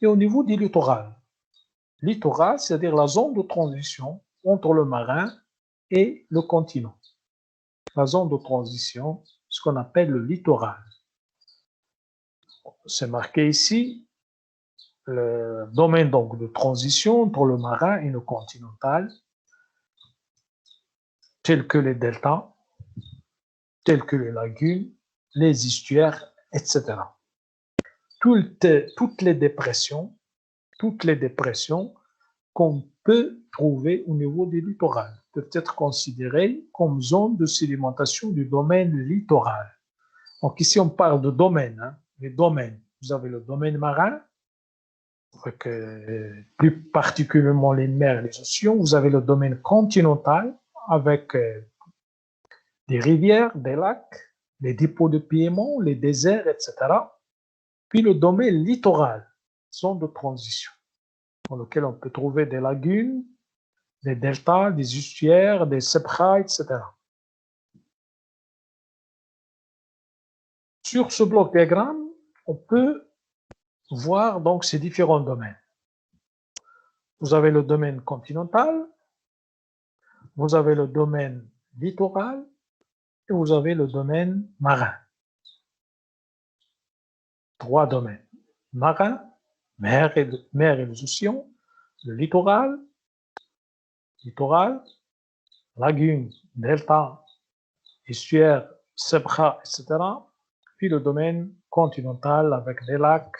et au niveau du littoral. Littoral, c'est-à-dire la zone de transition entre le marin et le continent. La zone de transition, ce qu'on appelle le littoral. C'est marqué ici, le domaine donc de transition entre le marin et le continental, tels que les deltas, tels que les lagunes, les estuaires, etc. Toutes les dépressions qu'on peut trouver au niveau du littoral peuvent être considérées comme zone de sédimentation du domaine littoral. Donc ici, on parle de domaines. Les domaines. Vous avez le domaine marin, avec, plus particulièrement les mers et les océans. Vous avez le domaine continental, avec des rivières, des lacs, les dépôts de piémont, les déserts, etc. Puis le domaine littoral, zone de transition, dans lequel on peut trouver des lagunes, des deltas, des estuaires, des sebkhas, etc. Sur ce bloc diagramme, on peut voir donc ces différents domaines. Vous avez le domaine continental, vous avez le domaine littoral et vous avez le domaine marin. 3 domaines. Marin, mer et les océans, le littoral, lagune, delta, estuaire, sebkha, etc. Puis le domaine continental avec des lacs.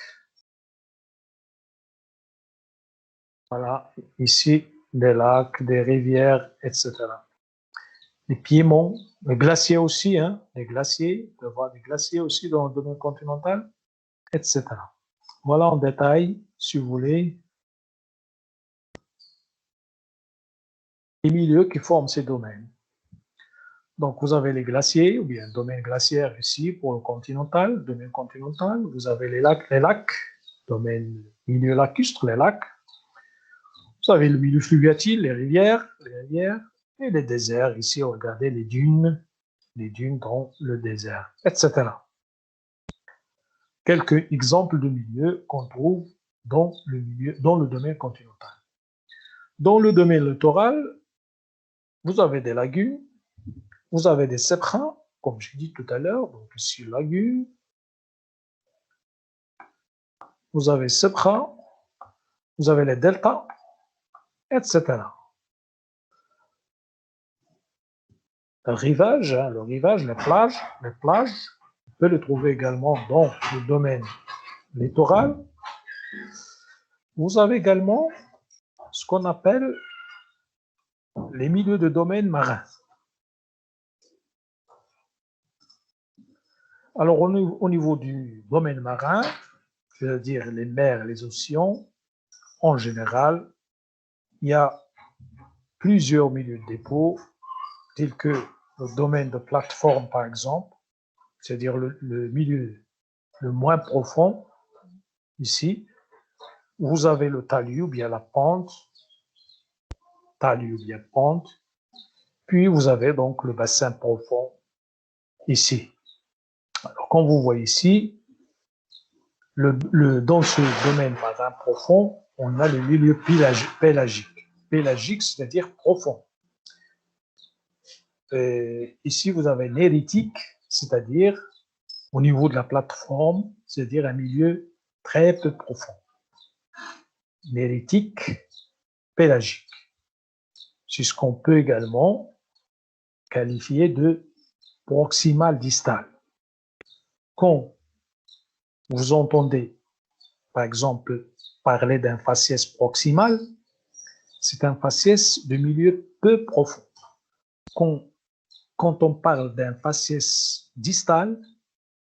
Voilà, ici, des lacs, des rivières, etc. Les piémonts, les glaciers aussi, les glaciers, on peut voir des glaciers aussi dans le domaine continental, etc. Voilà en détail, si vous voulez, les milieux qui forment ces domaines. Donc, vous avez les glaciers, ou bien domaine glaciaire ici pour le continental, domaine continental. Vous avez les lacs, domaine milieu lacustre, les lacs. Vous avez le milieu fluviatile, les rivières, et les déserts. Ici, regardez les dunes dans le désert, etc. Quelques exemples de milieux qu'on trouve dans le domaine continental. Dans le domaine littoral, vous avez des lagunes, vous avez des sebkhas, comme j'ai dit tout à l'heure, donc ici lagune, vous avez sebkhas, vous avez les deltas, etc. Le rivage, les plages, on peut les trouver également dans le domaine littoral. Vous avez également ce qu'on appelle les milieux de domaine marin. Alors, au niveau du domaine marin, c'est-à-dire les mers et les océans, en général, il y a plusieurs milieux de dépôt, tels que le domaine de plateforme, par exemple, c'est-à-dire le milieu le moins profond, ici. Vous avez le talus ou bien la pente, puis vous avez donc le bassin profond, ici. Alors, comme vous voyez ici, dans ce domaine marin profond, on a le milieu pélagique. Pélagique, c'est-à-dire profond. ici, vous avez néritique, c'est-à-dire au niveau de la plateforme, c'est-à-dire un milieu très peu profond. Néritique, pélagique. C'est ce qu'on peut également qualifier de proximal distal. Quand vous entendez, par exemple, parler d'un faciès proximal, c'est un faciès de milieu peu profond. Quand on parle d'un faciès distal,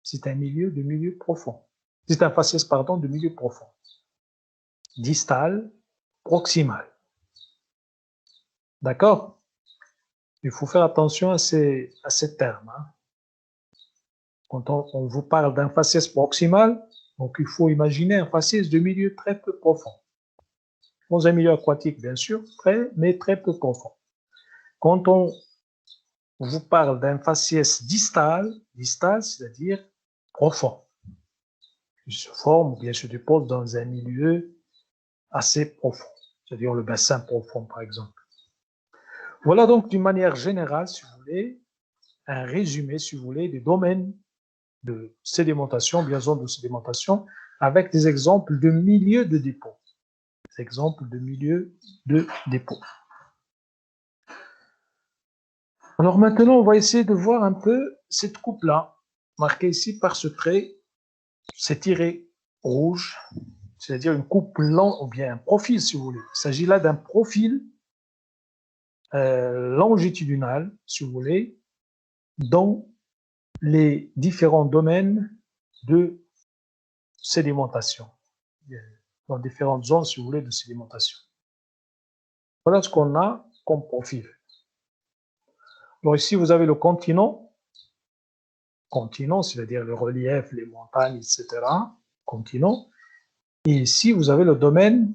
c'est un milieu profond. C'est un faciès, pardon, de milieu profond. Distal, proximal. D'accord? Il faut faire attention à ces termes. Hein. Quand on vous parle d'un faciès proximal, donc il faut imaginer un faciès de milieu très peu profond. Dans un milieu aquatique, bien sûr, mais très peu profond. Quand on vous parle d'un faciès distal, c'est-à-dire profond, qui se forme ou bien se dépose dans un milieu assez profond, c'est-à-dire le bassin profond, par exemple. Voilà donc d'une manière générale, si vous voulez, un résumé, si vous voulez, des domaines de sédimentation, bien zone de sédimentation, avec des exemples de milieux de dépôt. Des exemples de milieux de dépôt. Alors maintenant, on va essayer de voir un peu cette coupe-là, marquée ici par ce trait, ces tirés rouges, c'est-à-dire une coupe lente, ou bien un profil, si vous voulez. Il s'agit là d'un profil longitudinal, si vous voulez, dans les différents domaines de sédimentation, dans différentes zones, si vous voulez, de sédimentation. Voilà ce qu'on a comme profil. Alors ici, vous avez le continent, c'est-à-dire le relief, les montagnes, etc. Continent. Et ici, vous avez les domaines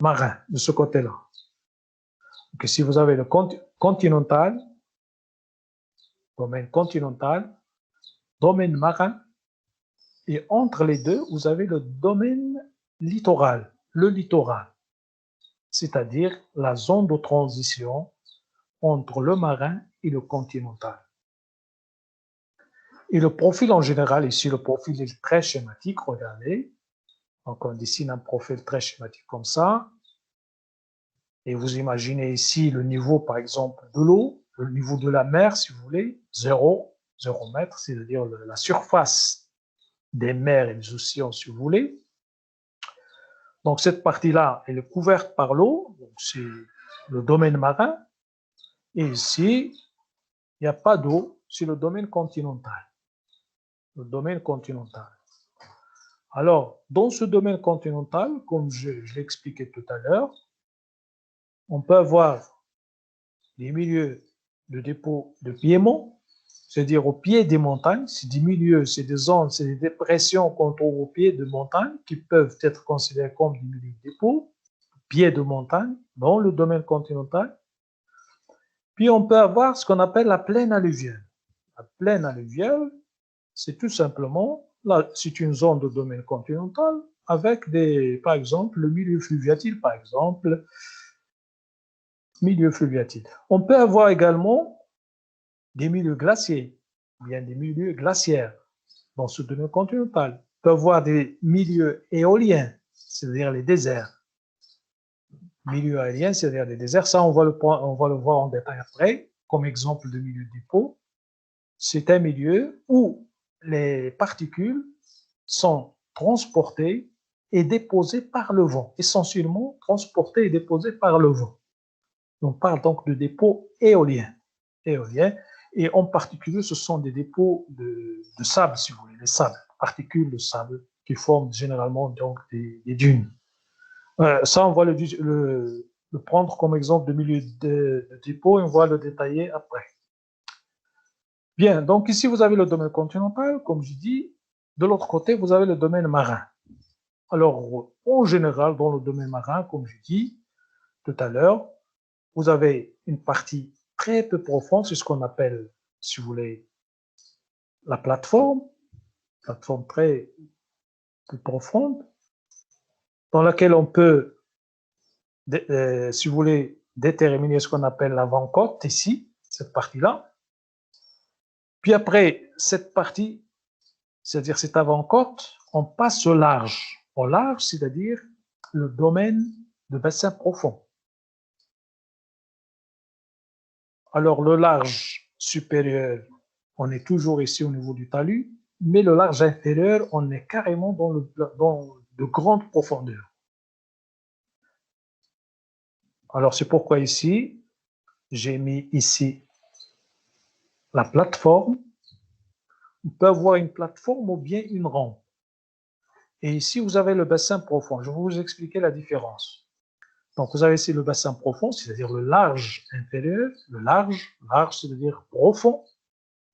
marins, de ce côté-là. Donc ici, vous avez le continental, domaine marin, et entre les deux, vous avez le domaine littoral, le littoral, c'est-à-dire la zone de transition entre le marin et le continental. Et le profil en général, ici, le profil est très schématique, regardez. Donc, on dessine un profil très schématique comme ça. Et vous imaginez ici le niveau, par exemple, de l'eau, le niveau de la mer, si vous voulez, 0 mètre, c'est-à-dire la surface des mers et des océans, si vous voulez. Donc, cette partie-là, elle est couverte par l'eau, c'est le domaine marin. Et ici, il n'y a pas d'eau, c'est le domaine continental. Le domaine continental. Alors, dans ce domaine continental, comme je l'expliquais tout à l'heure, on peut avoir des milieux de dépôt de piémont, c'est-à-dire au pied des montagnes. C'est des milieux, c'est des zones, c'est des dépressions qu'on trouve au pied de montagnes qui peuvent être considérées comme des milieux de dépôt, pied de montagne, dans le domaine continental. Puis on peut avoir ce qu'on appelle la plaine alluviale. La plaine alluviale, c'est tout simplement, là, c'est une zone de domaine continental avec par exemple, le milieu fluviatile, par exemple, milieu fluviatile. On peut avoir également des milieux glaciers, bien des milieux glaciaires dans ce domaine continental. On peut avoir des milieux éoliens, c'est-à-dire les déserts. Milieux aériens, c'est-à-dire les déserts, ça on va le voir en détail après, comme exemple de milieu de dépôt. C'est un milieu où les particules sont transportées et déposées par le vent, essentiellement transportées et déposées par le vent. On parle donc de dépôts éoliens. Et en particulier, ce sont des dépôts de sable, si vous voulez, les sables, particules de sable, qui forment généralement donc des dunes. Ça, on va le prendre comme exemple de milieu de dépôt et on va le détailler après. Bien, donc ici, vous avez le domaine continental, comme je dis. De l'autre côté, vous avez le domaine marin. Alors, en général, dans le domaine marin, comme je dis tout à l'heure, vous avez une partie très peu profonde, c'est ce qu'on appelle, si vous voulez, la plateforme très peu profonde, dans laquelle on peut, si vous voulez, déterminer ce qu'on appelle l'avant-côte, ici, cette partie-là. Puis après cette partie, c'est-à-dire cette avant-côte, on passe au large. Au large, c'est-à-dire le domaine de bassin profond. Alors, le large supérieur, on est toujours ici au niveau du talus, mais le large inférieur, on est carrément dans de grandes profondeurs. Alors, c'est pourquoi ici, j'ai mis ici la plateforme. On peut avoir une plateforme ou bien une rampe. Et ici, vous avez le bassin profond. Je vais vous expliquer la différence. Donc, vous avez ici le bassin profond, c'est-à-dire le large inférieur. Le large, c'est-à-dire profond,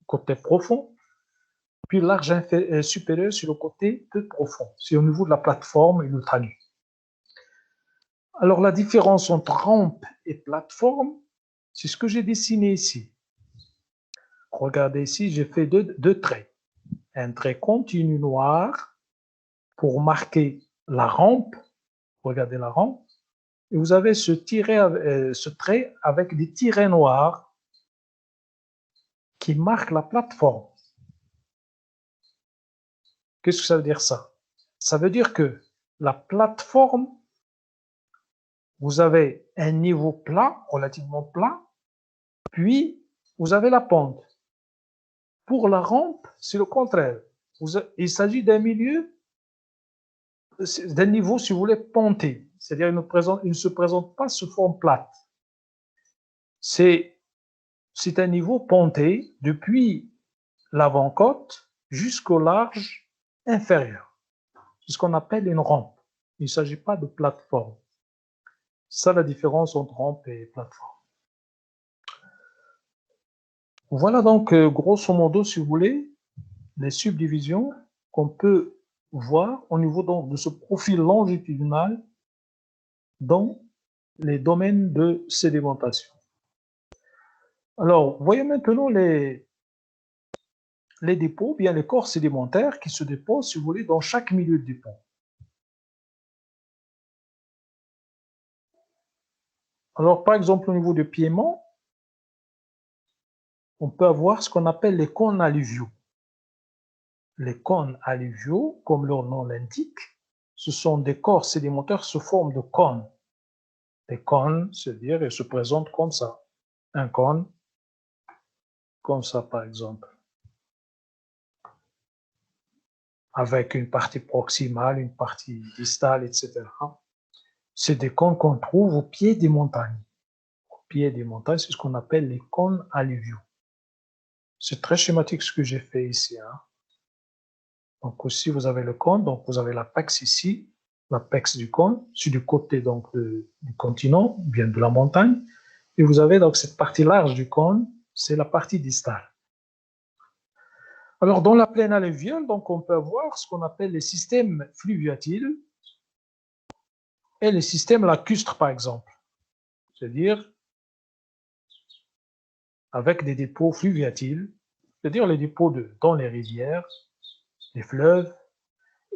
côté profond. Puis le large supérieur, c'est le côté peu profond. C'est au niveau de la plateforme et le talus. Alors, la différence entre rampe et plateforme, c'est ce que j'ai dessiné ici. Regardez ici, j'ai fait deux traits. Un trait continu noir pour marquer la rampe. Regardez la rampe. Et vous avez ce trait avec des tirets noirs qui marquent la plateforme. Qu'est-ce que ça veut dire ça? Ça veut dire que la plateforme, vous avez un niveau plat, relativement plat, puis vous avez la pente. Pour la rampe, c'est le contraire. Il s'agit d'un milieu, d'un niveau, si vous voulez, penté. C'est-à-dire il ne se présente pas sous forme plate. C'est un niveau penté depuis l'avant-côte jusqu'au large inférieur. C'est ce qu'on appelle une rampe. Il ne s'agit pas de plateforme. C'est ça la différence entre rampe et plateforme. Voilà donc, grosso modo, si vous voulez, les subdivisions qu'on peut voir au niveau donc de ce profil longitudinal dans les domaines de sédimentation. Alors, voyez maintenant les dépôts, bien les corps sédimentaires qui se déposent, si vous voulez, dans chaque milieu de dépôt. Alors, par exemple, au niveau du piémont, on peut avoir ce qu'on appelle les cônes alluviaux. Les cônes alluviaux, comme leur nom l'indique, ce sont des corps sédimentaires sous forme de cônes. Les cônes, c'est-à-dire, ils se présentent comme ça. Un cône, comme ça, par exemple. Avec une partie proximale, une partie distale, etc. C'est des cônes qu'on trouve au pied des montagnes. Au pied des montagnes, c'est ce qu'on appelle les cônes alluviaux. C'est très schématique ce que j'ai fait ici. Hein. Donc aussi, vous avez le cône, donc vous avez l'apex ici, l'apex du cône, sur du côté donc du continent, bien de la montagne. Et vous avez donc cette partie large du cône, c'est la partie distale. Alors, dans la plaine alluviale, donc, on peut avoir ce qu'on appelle les systèmes fluviatiles et les systèmes lacustres, par exemple. C'est-à-dire avec des dépôts fluviatiles, c'est-à-dire les dépôts dans les rivières, les fleuves,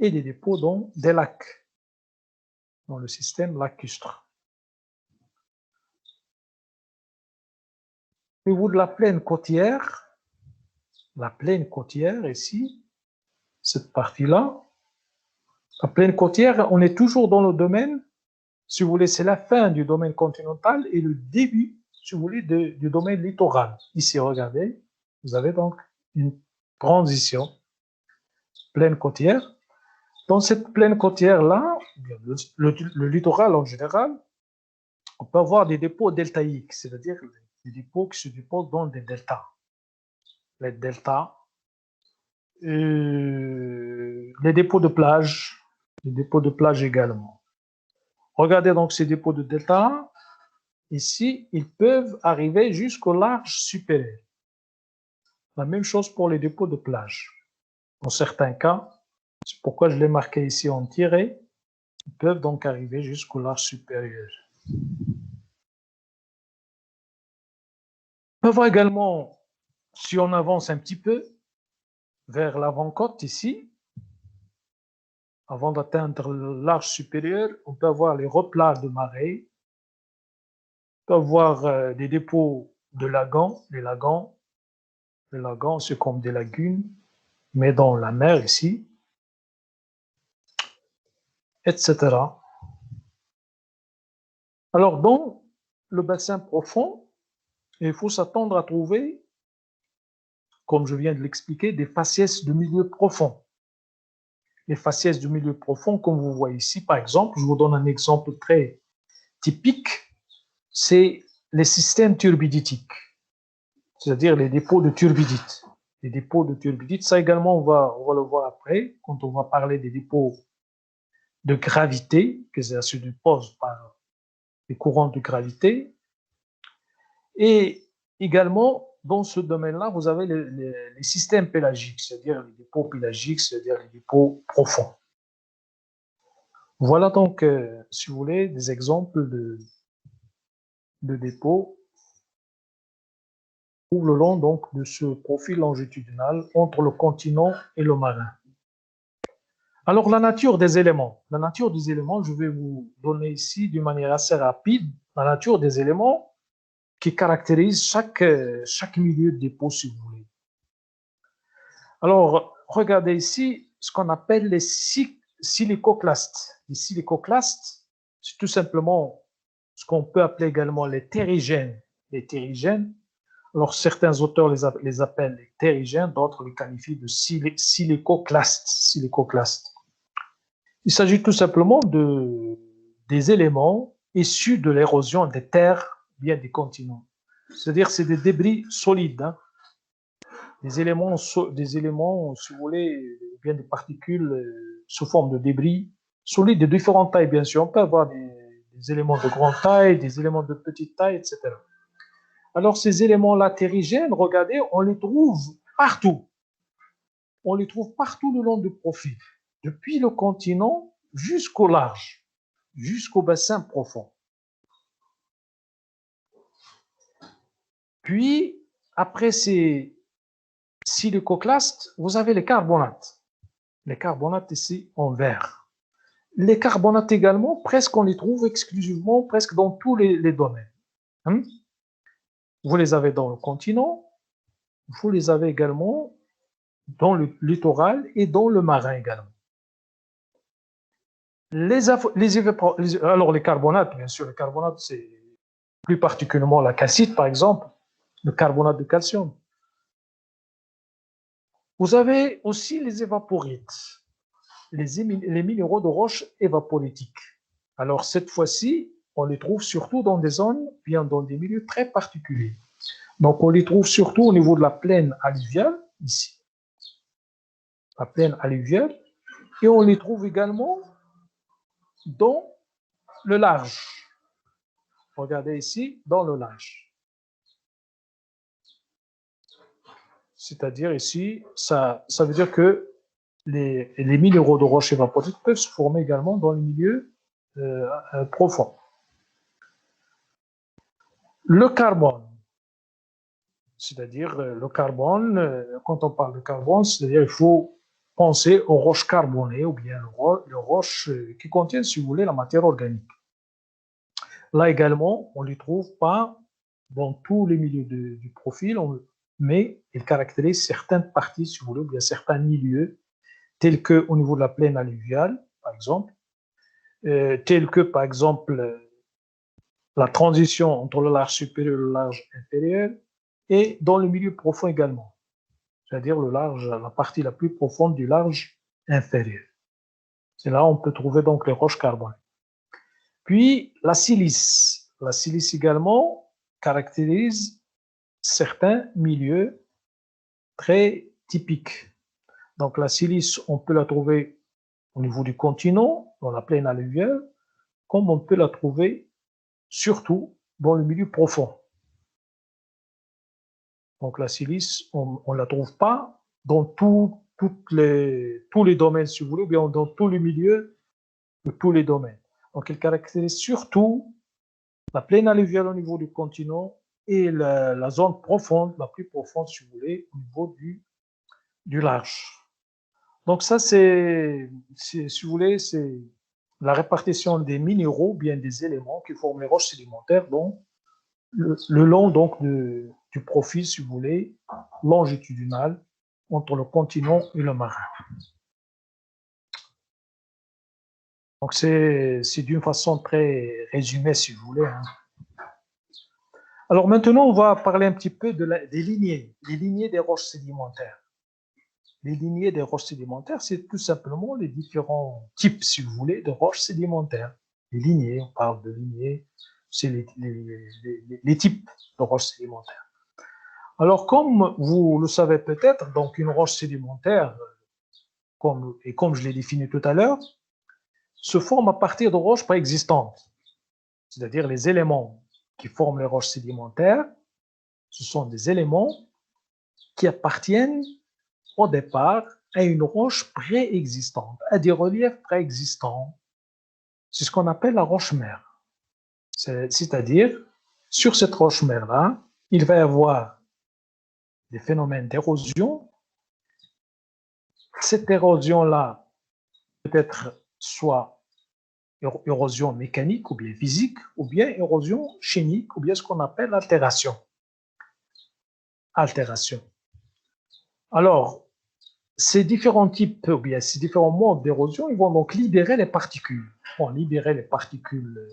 et des dépôts dans des lacs, dans le système lacustre. Au niveau de la plaine côtière ici, cette partie-là, la plaine côtière, on est toujours dans le domaine, si vous voulez, c'est la fin du domaine continental et le début, si vous voulez, du domaine littoral. Ici, regardez, vous avez donc une transition, plaine côtière. Dans cette plaine côtière-là, le littoral en général, on peut avoir des dépôts deltaïques, c'est-à-dire des dépôts qui se déposent dans des deltas. Les deltas, les dépôts de plage, également. Regardez donc ces dépôts de delta. Ici, ils peuvent arriver jusqu'au large supérieur. La même chose pour les dépôts de plage. Dans certains cas, c'est pourquoi je l'ai marqué ici en tiré, ils peuvent donc arriver jusqu'au large supérieur. On peut voir également, si on avance un petit peu vers l'avant-côte ici, avant d'atteindre le large supérieur, on peut avoir les replats de marée peut avoir des dépôts de lagans. Les lagans, c'est comme des lagunes, mais dans la mer ici, etc. Alors, dans le bassin profond, il faut s'attendre à trouver, comme je viens de l'expliquer, des faciès de milieu profond. Les faciès de milieu profond, comme vous voyez ici, par exemple, je vous donne un exemple très typique, c'est les systèmes turbiditiques, c'est-à-dire les dépôts de turbidite. Les dépôts de turbidite, ça également, on va le voir après, quand on va parler des dépôts de gravité, que ça se dépose par les courants de gravité. Et également, dans ce domaine-là, vous avez les systèmes pélagiques, c'est-à-dire les dépôts pélagiques, c'est-à-dire les dépôts profonds. Voilà donc, si vous voulez, des exemples de dépôts le long donc de ce profil longitudinal entre le continent et le marin. Alors, la nature des éléments. La nature des éléments, je vais vous donner ici d'une manière assez rapide la nature des éléments qui caractérisent chaque milieu de dépôt, si vous voulez. Alors, regardez ici ce qu'on appelle les silicoclastes. Les silicoclastes, c'est tout simplement ce qu'on peut appeler également les terrigènes. Les terrigènes, alors certains auteurs les appellent les terrigènes, d'autres les qualifient de silicoclastes. Il s'agit tout simplement des éléments issus de l'érosion des terres, bien des continents. C'est-à-dire c'est des débris solides, hein, des éléments, si vous voulez, bien des particules sous forme de débris solides de différentes tailles, bien sûr. On peut avoir des éléments de grande taille, des éléments de petite taille, etc. Alors, ces éléments-là terrigènes, regardez, on les trouve partout. On les trouve partout le long du profil, depuis le continent jusqu'au large, jusqu'au bassin profond. Puis, après ces silicoclastes, vous avez les carbonates. Les carbonates ici en vert. Les carbonates également, presque on les trouve exclusivement, presque dans tous les domaines. Vous les avez dans le continent, vous les avez également dans le littoral et dans le marin également. Alors les carbonates, bien sûr, les carbonates, c'est plus particulièrement la calcite, par exemple, le carbonate de calcium. Vous avez aussi les évaporites, les minéraux de roche évaporitiques. Alors cette fois-ci, on les trouve surtout dans des zones, bien dans des milieux très particuliers. Donc on les trouve surtout au niveau de la plaine alluviale, ici, la plaine alluviale, et on les trouve également dans le large. Regardez ici, dans le large. C'est-à-dire ici, ça veut dire que les minéraux de roche évaporite peuvent se former également dans les milieux profonds. Le carbone, c'est-à-dire le carbone, quand on parle de carbone, c'est-à-dire il faut penser aux roches carbonées ou bien les roches qui contiennent, si vous voulez, la matière organique. Là également, on ne les trouve pas dans tous les milieux du profil, mais ils caractérisent certaines parties, si vous voulez, ou bien certains milieux, tels qu'au niveau de la plaine alluviale, par exemple, tels que, par exemple, la transition entre le large supérieur et le large inférieur, et dans le milieu profond également, c'est-à-dire la partie la plus profonde du large inférieur. C'est là où on peut trouver donc les roches carbonées. Puis la silice. La silice également caractérise certains milieux très typiques. Donc la silice, on peut la trouver au niveau du continent, dans la plaine alluviale, comme on peut la trouver surtout dans le milieu profond. Donc la silice, on ne la trouve pas dans tous les domaines, si vous voulez, ou bien dans tous les milieux de tous les domaines. Donc elle caractérise surtout la plaine alluviale au niveau du continent et la zone profonde, la plus profonde, si vous voulez, au niveau du large. Donc ça, si vous voulez, c'est la répartition des minéraux, bien des éléments qui forment les roches sédimentaires dans le long donc du profil, si vous voulez, longitudinal entre le continent et le marin. Donc, c'est d'une façon très résumée, si vous voulez. Hein. Alors maintenant, on va parler un petit peu des lignées, les lignées des roches sédimentaires. Les lignées des roches sédimentaires, c'est tout simplement les différents types, si vous voulez, de roches sédimentaires. Les lignées, on parle de lignées, c'est les types de roches sédimentaires. Alors, comme vous le savez peut-être, donc une roche sédimentaire, comme je l'ai défini tout à l'heure, se forme à partir de roches préexistantes. C'est-à-dire les éléments qui forment les roches sédimentaires, ce sont des éléments qui appartiennent au départ à une roche préexistante, à des reliefs préexistants. C'est ce qu'on appelle la roche-mère. C'est-à-dire, sur cette roche-mère-là, il va y avoir des phénomènes d'érosion. Cette érosion-là peut être soit érosion mécanique ou bien physique, ou bien érosion chimique, ou bien ce qu'on appelle altération. Altération. Alors, ces différents types, ou bien ces différents modes d'érosion, ils vont donc libérer les particules. Ils vont libérer les particules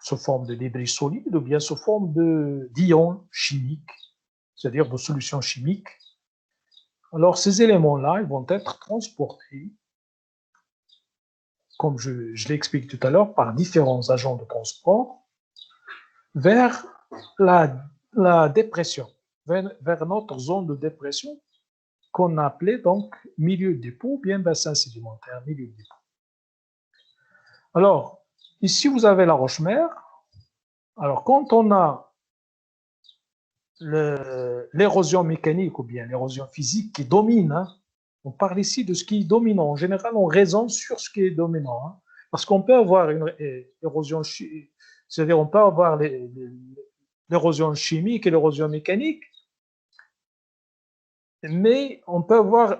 sous forme de débris solides ou bien sous forme d'ions chimiques, c'est-à-dire de solutions chimiques. Alors, ces éléments-là, ils vont être transportés, comme je l'explique tout à l'heure, par différents agents de transport vers la dépression, vers notre zone de dépression qu'on appelait donc milieu de dépôt ou bien bassin sédimentaire, milieu de dépôt. Alors, ici, vous avez la roche-mère. Alors, quand on a l'érosion mécanique ou bien l'érosion physique qui domine, hein, on parle ici de ce qui est dominant. En général, on raisonne sur ce qui est dominant. Hein, parce qu'on peut avoir une érosion, c'est-à-dire on peut avoir l'érosion chimique et l'érosion mécanique, mais on peut avoir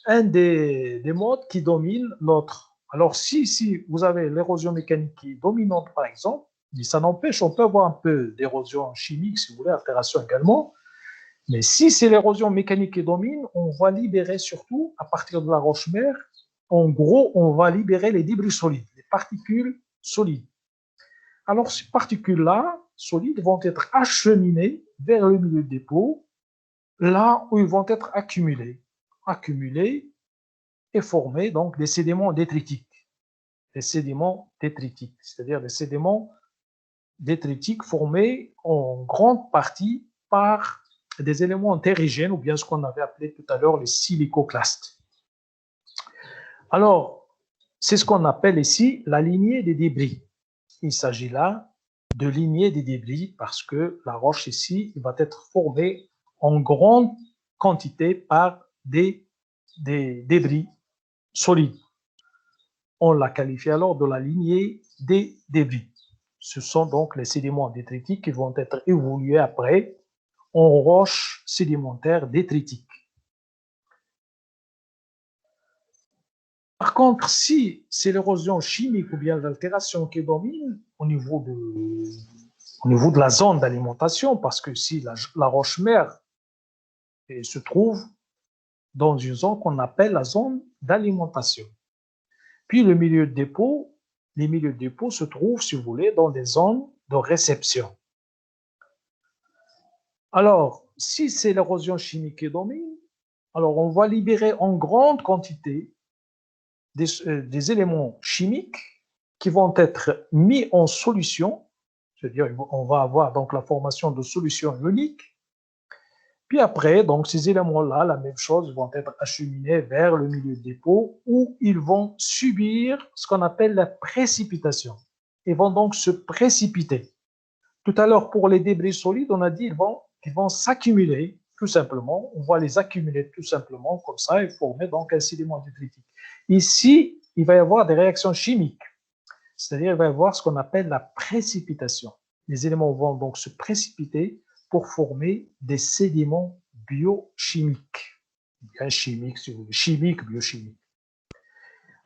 un des modes qui domine l'autre. Alors, si vous avez l'érosion mécanique qui est dominante, par exemple, ça n'empêche, on peut avoir un peu d'érosion chimique, si vous voulez, altération également, mais si c'est l'érosion mécanique qui domine, on va libérer surtout, à partir de la roche-mère, en gros, on va libérer les débris solides, les particules solides. Alors, ces particules-là, solides, vont être acheminées vers le milieu de dépôt, là où ils vont être accumulés et former donc des sédiments détritiques. Des sédiments détritiques, c'est-à-dire des sédiments détritiques formés en grande partie par des éléments terrigènes ou bien ce qu'on avait appelé tout à l'heure les silicoclastes. Alors, c'est ce qu'on appelle ici la lignée des débris. Il s'agit là de lignée des débris parce que la roche ici va être formée en grande quantité par des débris solides. On la qualifie alors de la lignée des débris. Ce sont donc les sédiments détritiques qui vont être évolués après en roches sédimentaires détritiques. Par contre, si c'est l'érosion chimique ou bien l'altération qui domine au niveau de la zone d'alimentation, parce que si la roche-mère se trouve dans une zone qu'on appelle la zone d'alimentation. Puis le milieu de dépôt, les milieux de dépôt se trouvent, si vous voulez, dans des zones de réception. Alors, si c'est l'érosion chimique qui domine, alors on va libérer en grande quantité des éléments chimiques qui vont être mis en solution, c'est-à-dire on va avoir donc la formation de solutions ioniques. Puis après, donc ces éléments-là, la même chose, vont être acheminés vers le milieu de dépôt où ils vont subir ce qu'on appelle la précipitation. Ils vont donc se précipiter. Tout à l'heure, pour les débris solides, on a dit qu'ils vont s'accumuler, tout simplement. On va les accumuler tout simplement comme ça et former donc un sédiment détritique. Ici, il va y avoir des réactions chimiques, c'est-à-dire il va y avoir ce qu'on appelle la précipitation. Les éléments vont donc se précipiter pour former des sédiments biochimiques. Bien chimiques, si vous voulez, chimiques, biochimiques.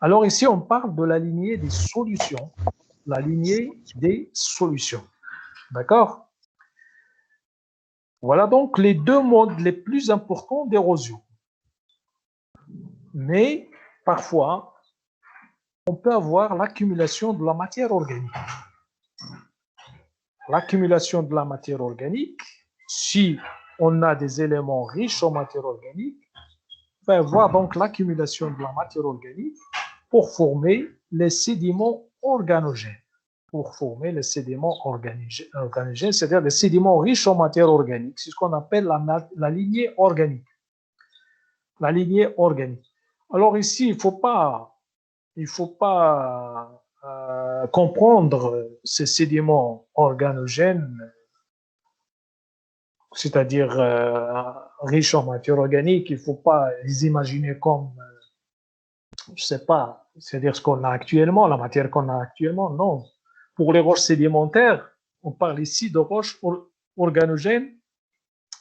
Alors ici, on parle de la lignée des solutions. La lignée des solutions. D'accord? Voilà donc les deux modes les plus importants d'érosion. Mais parfois, on peut avoir l'accumulation de la matière organique. L'accumulation de la matière organique, si on a des éléments riches en matière organique, on peut avoir donc l'accumulation de la matière organique pour former les sédiments organogènes. Pour former les sédiments organogènes, c'est-à-dire les sédiments riches en matière organique. C'est ce qu'on appelle la lignée organique. La lignée organique. Alors ici, il faut pas comprendre ces sédiments organogènes, c'est-à-dire riches en matière organique. Il ne faut pas les imaginer comme, je sais pas, c'est-à-dire ce qu'on a actuellement, la matière qu'on a actuellement. Non. Pour les roches sédimentaires, on parle ici de roches organogènes.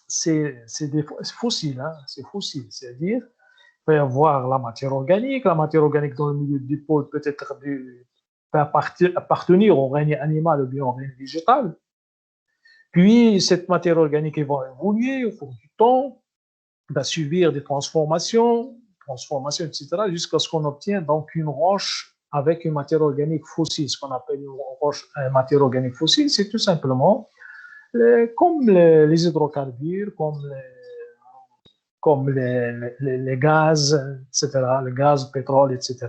C'est des fossiles, hein, c'est fossile, c'est-à-dire il peut y avoir la matière organique dans le milieu du pôle peut appartenir au règne animal ou bien au règne végétal. Puis cette matière organique va évoluer au cours du temps, va subir des transformations, etc., jusqu'à ce qu'on obtienne donc une roche avec une matière organique fossile. Ce qu'on appelle une matière organique fossile, c'est tout simplement comme les hydrocarbures, comme les gaz, etc., le gaz, le pétrole, etc.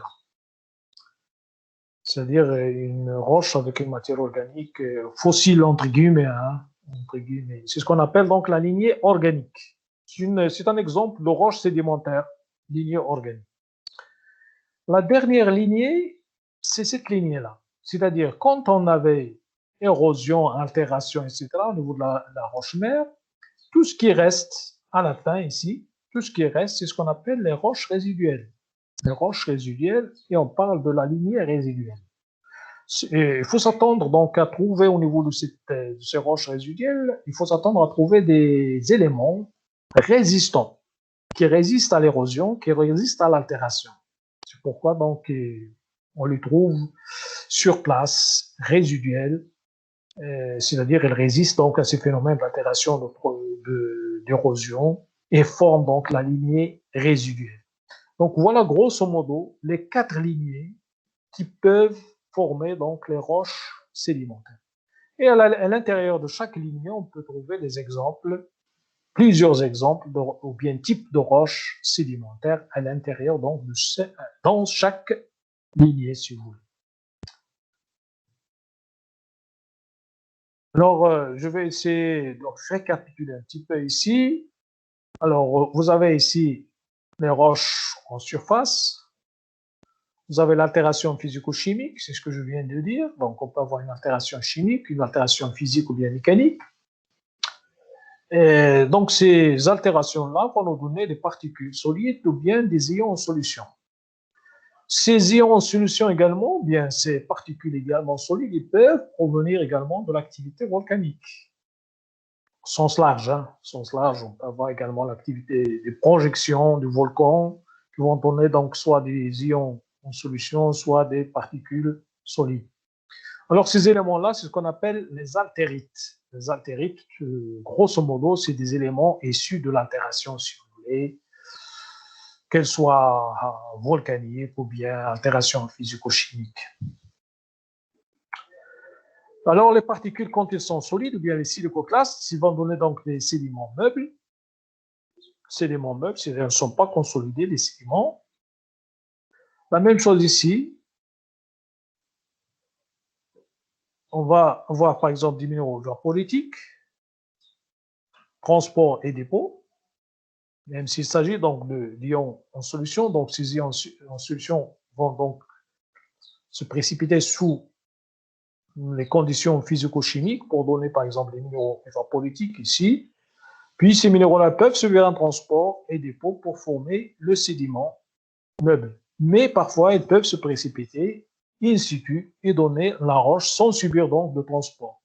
C'est-à-dire une roche avec une matière organique fossile, entre guillemets. Hein, entre guillemets. C'est ce qu'on appelle donc la lignée organique. C'est un exemple de roche sédimentaire, lignée organique. La dernière lignée, c'est cette lignée-là. C'est-à-dire, quand on avait érosion, altération, etc., au niveau de la roche-mère, tout ce qui reste à la fin ici, tout ce qui reste, c'est ce qu'on appelle les roches résiduelles. Les roches résiduelles, et on parle de la lignée résiduelle. Et il faut s'attendre donc à trouver au niveau de ces roches résiduelles, il faut s'attendre à trouver des éléments résistants, qui résistent à l'érosion, qui résistent à l'altération. C'est pourquoi donc on les trouve sur place, résiduelles, c'est-à-dire elles résistent donc à ces phénomènes d'altération, d'érosion, et forment donc la lignée résiduelle. Donc voilà grosso modo les 4 lignées qui peuvent former donc les roches sédimentaires. Et à l'intérieur de chaque lignée, on peut trouver des exemples, plusieurs exemples ou bien types de roches sédimentaires à l'intérieur donc dans chaque lignée, si vous voulez. Alors, je vais essayer de récapituler un petit peu ici. Alors, vous avez ici les roches en surface. Vous avez l'altération physico-chimique, c'est ce que je viens de dire. Donc, on peut avoir une altération chimique, une altération physique ou bien mécanique. Et donc, ces altérations-là vont nous donner des particules solides ou bien des ions en solution. Ces ions en solution également, bien ces particules également solides, ils peuvent provenir également de l'activité volcanique. Sens large, hein, sens large, on peut avoir également l'activité des projections du volcan qui vont donner donc soit des ions en solution, soit des particules solides. Alors ces éléments-là, c'est ce qu'on appelle les altérites. Les altérites, grosso modo, c'est des éléments issus de l'altération, si vous voulez, qu'elle soit volcanique ou bien altération physico-chimique. Alors, les particules, quand elles sont solides, ou bien les silicoclastes, ils vont donner donc des sédiments meubles. Sédiments meubles, c'est-à-dire ne sont pas consolidés, les sédiments. La même chose ici. On va avoir, par exemple, des minéraux vaporiques, transport et dépôt. Même s'il s'agit donc d'ions en solution, donc ces ions en solution vont donc se précipiter sous les conditions physico-chimiques pour donner, par exemple, les minéraux vaporiques ici. Puis ces minéraux-là peuvent subir un transport et dépôt pour former le sédiment meuble. Mais parfois, ils peuvent se précipiter in situ et donner la roche sans subir donc de transport.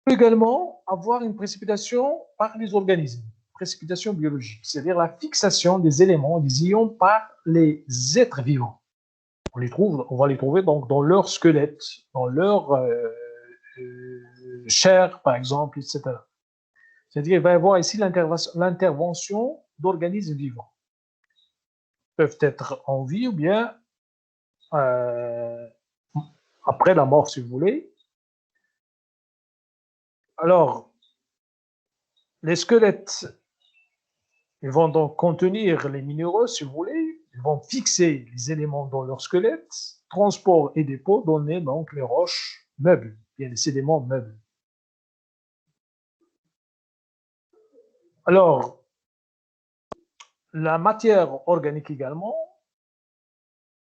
On peut également avoir une précipitation par les organismes, précipitation biologique, c'est-à-dire la fixation des éléments, des ions par les êtres vivants. On va les trouver donc dans leur squelette, dans leur chair, par exemple, etc. C'est-à-dire qu'il va y avoir ici l'intervention d'organismes vivants. Ils peuvent être en vie ou bien après la mort, si vous voulez. Alors, les squelettes, ils vont donc contenir les minéraux, si vous voulez. Ils vont fixer les éléments dans leur squelette. Transport et dépôt, donner donc les roches meubles, bien les sédiments meubles. Alors, la matière organique également,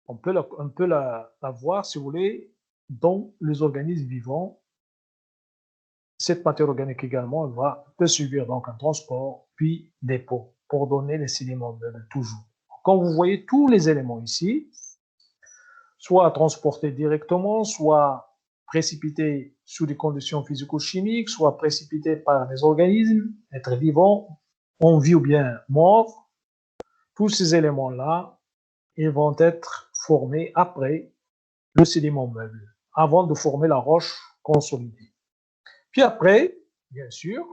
on peut la voir, si vous voulez, dans les organismes vivants. Cette matière organique également, elle peut subir donc un transport, puis dépôt, pour donner les sédiments meubles toujours. Quand vous voyez tous les éléments ici, soit transportés directement, soit précipités sous des conditions physico-chimiques, soit précipités par des organismes, êtres vivants, en vie ou bien morts, tous ces éléments-là, ils vont être formés après le sédiment meuble, avant de former la roche consolidée. Puis après, bien sûr,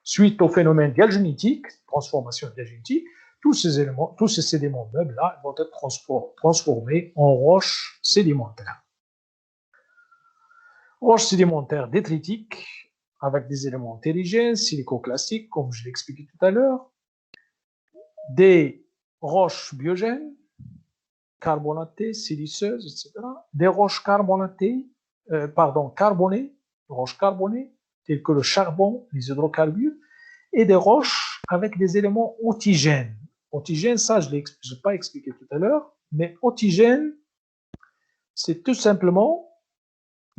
suite au phénomène diagénétique, transformation diagénétique, tous ces éléments, tous ces sédiments meubles-là vont être transformés en roches sédimentaires. Roches sédimentaires détritiques avec des éléments terrigènes, silicoclastiques, comme je l'ai expliqué tout à l'heure, des roches biogènes, carbonatées, siliceuses, etc., des roches carbonées, roches carbonées, telles que le charbon, les hydrocarbures, et des roches avec des éléments autigènes. Autigène, ça, je n'ai pas expliqué tout à l'heure, mais autigène, c'est tout simplement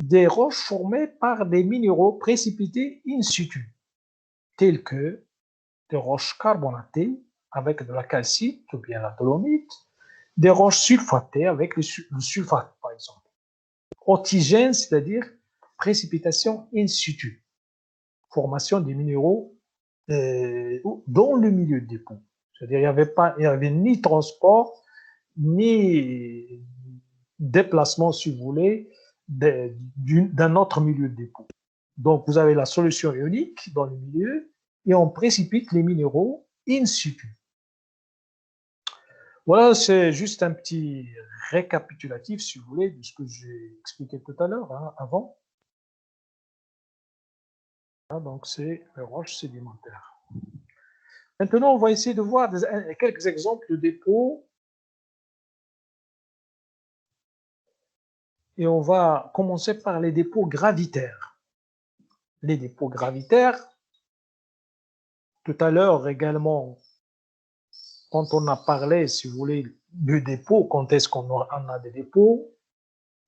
des roches formées par des minéraux précipités in situ, tels que des roches carbonatées avec de la calcite ou bien la dolomite, des roches sulfatées avec le sulfate, par exemple. Autigène, c'est-à-dire précipitation in situ, formation des minéraux dans le milieu de dépôt. C'est-à-dire il n'y avait ni transport, ni déplacement, si vous voulez, d'un autre milieu de dépôt. Donc, vous avez la solution ionique dans le milieu et on précipite les minéraux in situ. Voilà, c'est juste un petit récapitulatif, si vous voulez, de ce que j'ai expliqué tout à l'heure, avant. Donc, c'est les roches sédimentaires. Maintenant, on va essayer de voir quelques exemples de dépôts. Et on va commencer par les dépôts gravitaires. Les dépôts gravitaires, tout à l'heure également, quand on a parlé, si vous voulez, du dépôt, quand est-ce qu'on a des dépôts,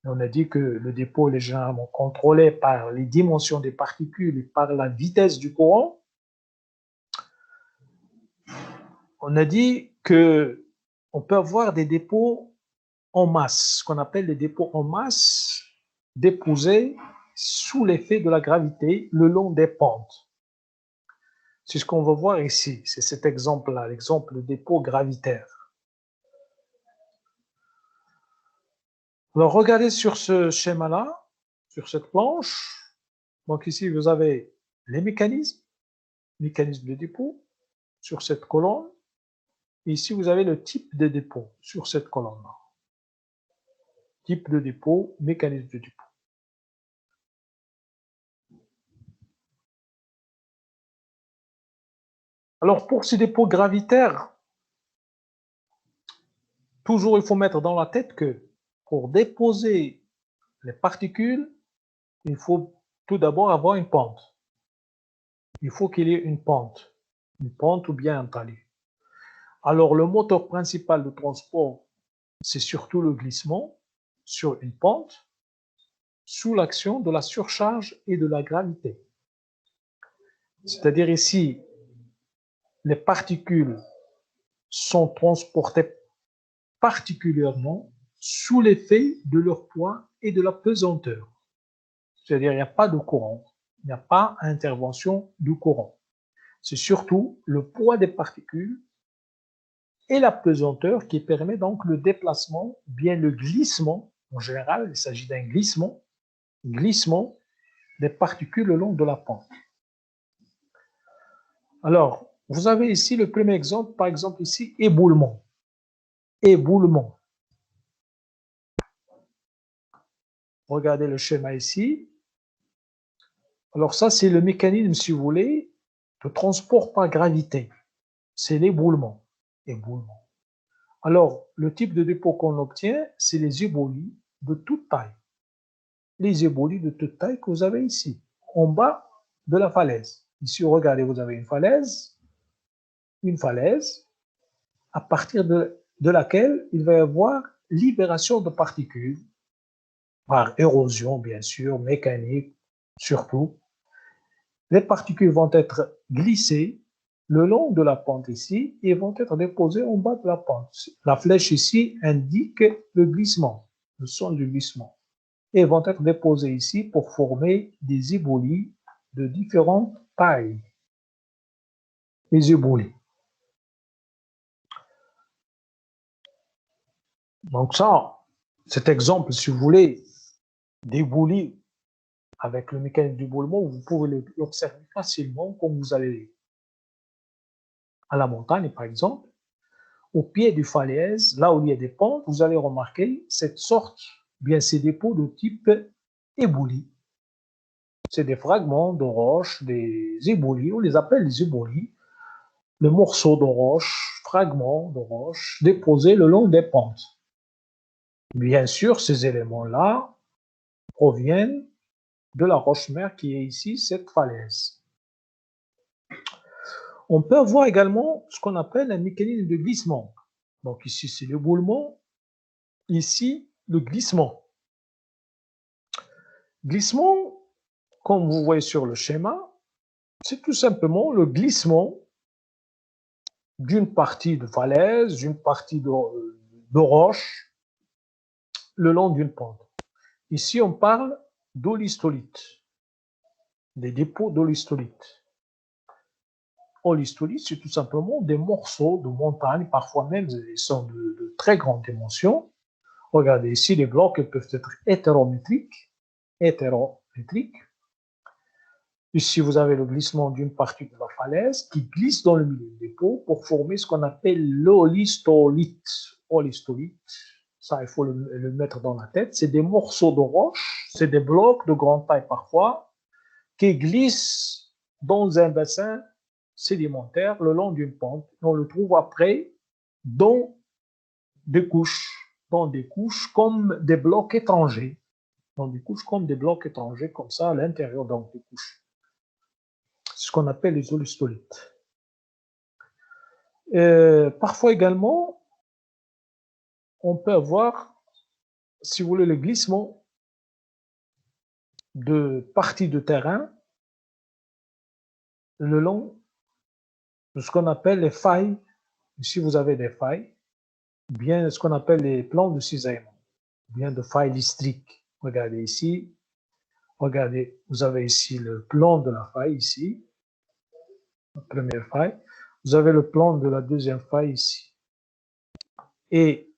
on a dit que le dépôt est généralement contrôlé par les dimensions des particules et par la vitesse du courant. On a dit que on peut avoir des dépôts en masse, ce qu'on appelle les dépôts en masse, déposés sous l'effet de la gravité le long des pentes. C'est ce qu'on va voir ici, c'est cet exemple-là, l'exemple de dépôt gravitaire. Alors, regardez sur ce schéma-là, sur cette planche. Donc ici, vous avez les mécanismes de dépôt sur cette colonne. Et ici, vous avez le type de dépôt sur cette colonne-là. Type de dépôt, mécanisme de dépôt. Alors, pour ces dépôts gravitaires, toujours il faut mettre dans la tête que pour déposer les particules, il faut tout d'abord avoir une pente. Il faut qu'il y ait une pente ou bien un talus. Alors, le moteur principal de transport, c'est surtout le glissement sur une pente sous l'action de la surcharge et de la gravité. C'est-à-dire ici, les particules sont transportées particulièrement sous l'effet de leur poids et de la pesanteur. C'est-à-dire il n'y a pas de courant, il n'y a pas intervention du courant. C'est surtout le poids des particules et la pesanteur qui permet donc le déplacement, bien le glissement, en général, il s'agit d'un glissement des particules le long de la pente. Alors, vous avez ici le premier exemple, par exemple ici, éboulement. Éboulement. Regardez le schéma ici. Alors ça, c'est le mécanisme, si vous voulez, de transport par gravité. C'est l'éboulement. Éboulement. Alors, le type de dépôt qu'on obtient, c'est les éboulis de toute taille. Les éboulis de toute taille que vous avez ici, en bas de la falaise. Ici, regardez, vous avez une falaise, à partir de laquelle il va y avoir libération de particules, par érosion, bien sûr, mécanique, surtout. Les particules vont être glissées le long de la pente ici et vont être déposées en bas de la pente. La flèche ici indique le glissement, le son du glissement. Et vont être déposées ici pour former des éboulis de différentes tailles. Les éboulis. Donc ça, cet exemple, si vous voulez, d'éboulis avec le mécanisme d'éboulement, vous pouvez l'observer facilement quand vous allez à la montagne, par exemple. Au pied du falaise, là où il y a des pentes, vous allez remarquer cette sorte, bien ces dépôts de type éboulis. C'est des fragments de roche, des éboulis, on les appelle les éboulis, des morceaux de roche, fragments de roche déposés le long des pentes. Bien sûr, ces éléments-là proviennent de la roche-mère qui est ici, cette falaise. On peut avoir également ce qu'on appelle un mécanisme de glissement. Donc ici, c'est l'éboulement, ici, le glissement. Glissement, comme vous voyez sur le schéma, c'est tout simplement le glissement d'une partie de falaise, d'une partie de roche, le long d'une pente. Ici, on parle d'olistolite, des dépôts d'olistolite. Olistolite, c'est tout simplement des morceaux de montagne, parfois même ils sont de très grandes dimensions. Regardez ici, les blocs peuvent être hétérométriques. Ici, vous avez le glissement d'une partie de la falaise qui glisse dans le milieu du dépôt pour former ce qu'on appelle l'olistolite. Olistolite, ça, il faut le mettre dans la tête. C'est des morceaux de roche, c'est des blocs de grande taille parfois, qui glissent dans un bassin sédimentaire le long d'une pente. On le trouve après dans des couches comme des blocs étrangers. Dans des couches comme des blocs étrangers, comme ça, à l'intérieur donc des couches. C'est ce qu'on appelle les olistolites. Parfois également, on peut avoir, si vous voulez, le glissement de parties de terrain le long de ce qu'on appelle les failles. Ici, vous avez des failles, bien ce qu'on appelle les plans de cisaillement, bien de failles listriques. Regardez ici, regardez, vous avez ici le plan de la faille ici, la première faille. Vous avez le plan de la deuxième faille ici. Et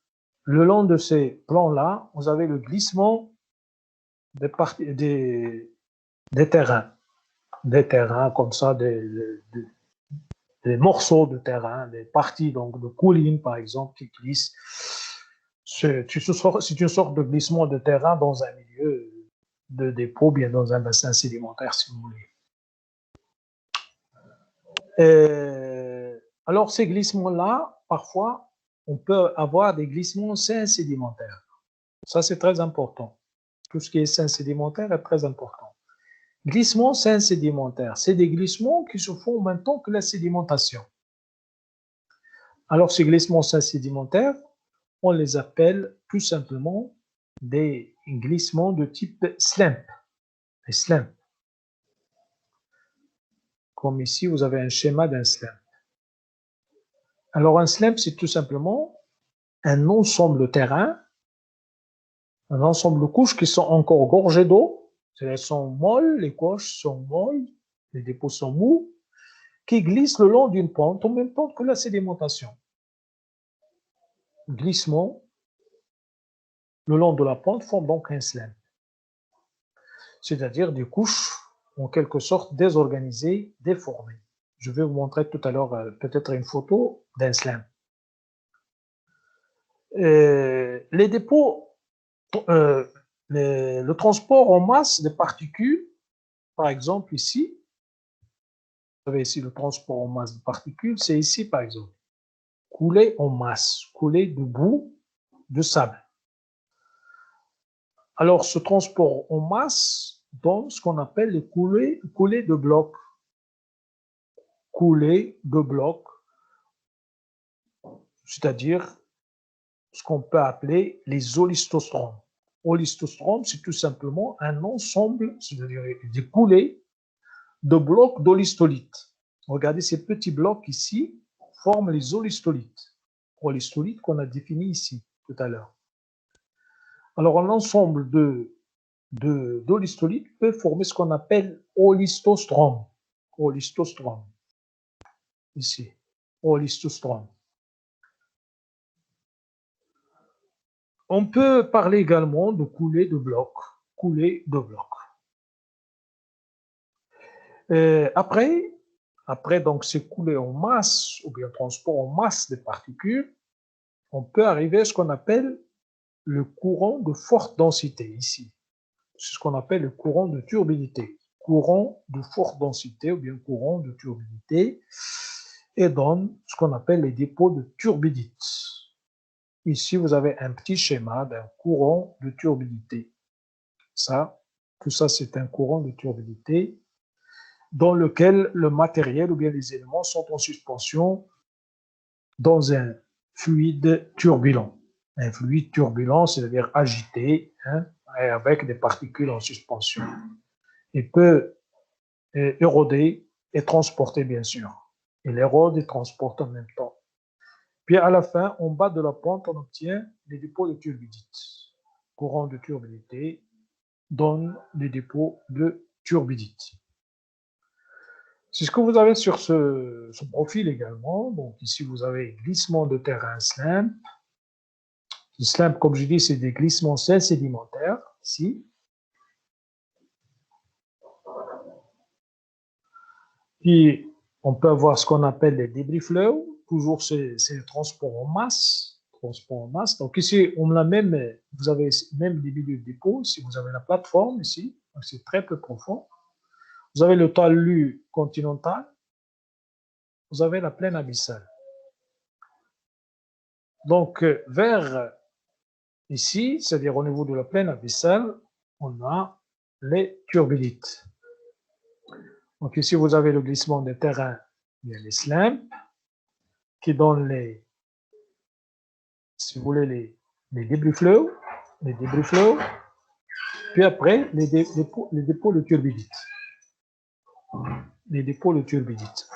le long de ces plans-là, vous avez le glissement des terrains comme ça, des morceaux de terrain, des parties donc de collines par exemple qui glissent. C'est une sorte de glissement de terrain dans un milieu de dépôt, bien dans un bassin sédimentaire si vous voulez. Alors ces glissements-là, parfois, on peut avoir des glissements sédimentaires. Ça, c'est très important. Tout ce qui est sédimentaire est très important. Glissements sédimentaires, c'est des glissements qui se font en même temps que la sédimentation. Alors, ces glissements sédimentaires, on les appelle tout simplement des glissements de type slump. Les slumps. Comme ici, vous avez un schéma d'un slump. Alors, un slump, c'est tout simplement un ensemble de terrain, un ensemble de couches qui sont encore gorgées d'eau. Elles sont molles, les couches sont molles, les dépôts sont mous, qui glissent le long d'une pente en même temps que la sédimentation. glissement le long de la pente forment donc un slam, c'est-à-dire des couches en quelque sorte désorganisées, déformées. Je vais vous montrer tout à l'heure peut-être une photo d'un slam. Les dépôts, le transport en masse des particules, par exemple ici, vous avez ici le transport en masse de particules, c'est ici par exemple, coulée en masse, coulée de boue de sable. Alors ce transport en masse donne ce qu'on appelle les coulées de blocs. Coulées de blocs, c'est-à-dire ce qu'on peut appeler les olistostromes. Olistostrom, c'est tout simplement un ensemble, c'est-à-dire des coulées de blocs d'olistolite. Regardez ces petits blocs ici, forment les olistolites. Olistolites qu'on a défini ici tout à l'heure. Alors, un ensemble d'olistolites peut former ce qu'on appelle olistostrom. Olistostrom. Ici, olistostrom. On peut parler également de coulées de blocs. Coulées de blocs. Après donc ces coulées en masse ou bien transport en masse des particules, on peut arriver à ce qu'on appelle le courant de forte densité ici. C'est ce qu'on appelle le courant de turbidité. Courant de forte densité ou bien courant de turbidité et donne ce qu'on appelle les dépôts de turbidite. Ici, vous avez un petit schéma d'un courant de turbidité. Tout ça, c'est un courant de turbidité dans lequel le matériel ou bien les éléments sont en suspension dans un fluide turbulent. Un fluide turbulent, c'est-à-dire agité, avec des particules en suspension. Il peut éroder et transporter, bien sûr. Il érode et transporte en même temps. Puis à la fin, en bas de la pente, on obtient les dépôts de turbidite. Courant de turbidité donne les dépôts de turbidite. C'est ce que vous avez sur ce profil également. Donc ici, vous avez glissement de terrain SLAMP. Le SLAMP, comme je dis, c'est des glissements sédimentaires, ici. Puis, on peut avoir ce qu'on appelle les débris flow. Toujours, c'est le transport en masse. Transport en masse. Donc ici, on a même, vous avez même des milieux de dépôt. Ici, vous avez la plateforme, ici. Donc c'est très peu profond. Vous avez le talus continental. Vous avez la plaine abyssale. Donc, vers ici, c'est-à-dire au niveau de la plaine abyssale, on a les turbidites. Donc ici, vous avez le glissement des terrains, il y a les slams, qui donnent les, si vous voulez, les débris flow, puis après, les dépôts de turbidites. Les dépôts de turbidites.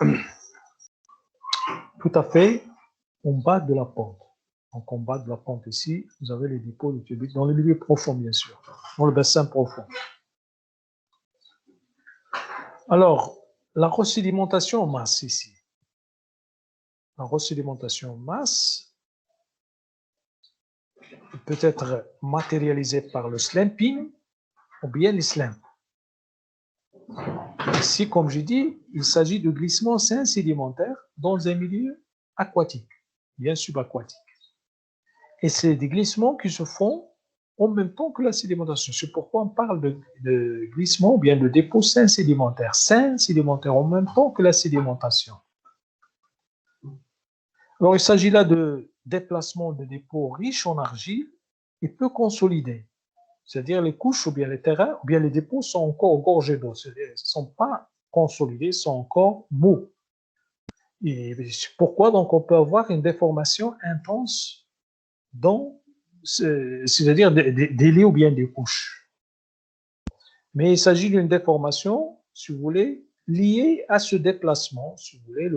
Tout à fait en bas de la pente. Donc en bas de la pente ici, vous avez les dépôts de turbidites, dans le milieu profond, bien sûr, dans le bassin profond. Alors, la resédimentation en masse ici. La resédimentation en masse peut être matérialisée par le slamping ou bien les slams. Ici, comme je dis, il s'agit de glissements sédimentaires dans un milieu aquatique, bien subaquatique. Et c'est des glissements qui se font en même temps que la sédimentation. C'est pourquoi on parle de glissement ou bien de dépôt sédimentaire. Sédimentaire en même temps que la sédimentation. Alors, il s'agit là de déplacement de dépôts riches en argile et peu consolidés. C'est-à-dire les couches ou bien les terrains ou bien les dépôts sont encore gorgés d'eau. C'est-à-dire ils ne sont pas consolidés, sont encore mous. Et pourquoi donc on peut avoir une déformation intense dans, c'est-à-dire des lits ou bien des couches. Mais il s'agit d'une déformation, si vous voulez, liée à ce déplacement, si vous voulez,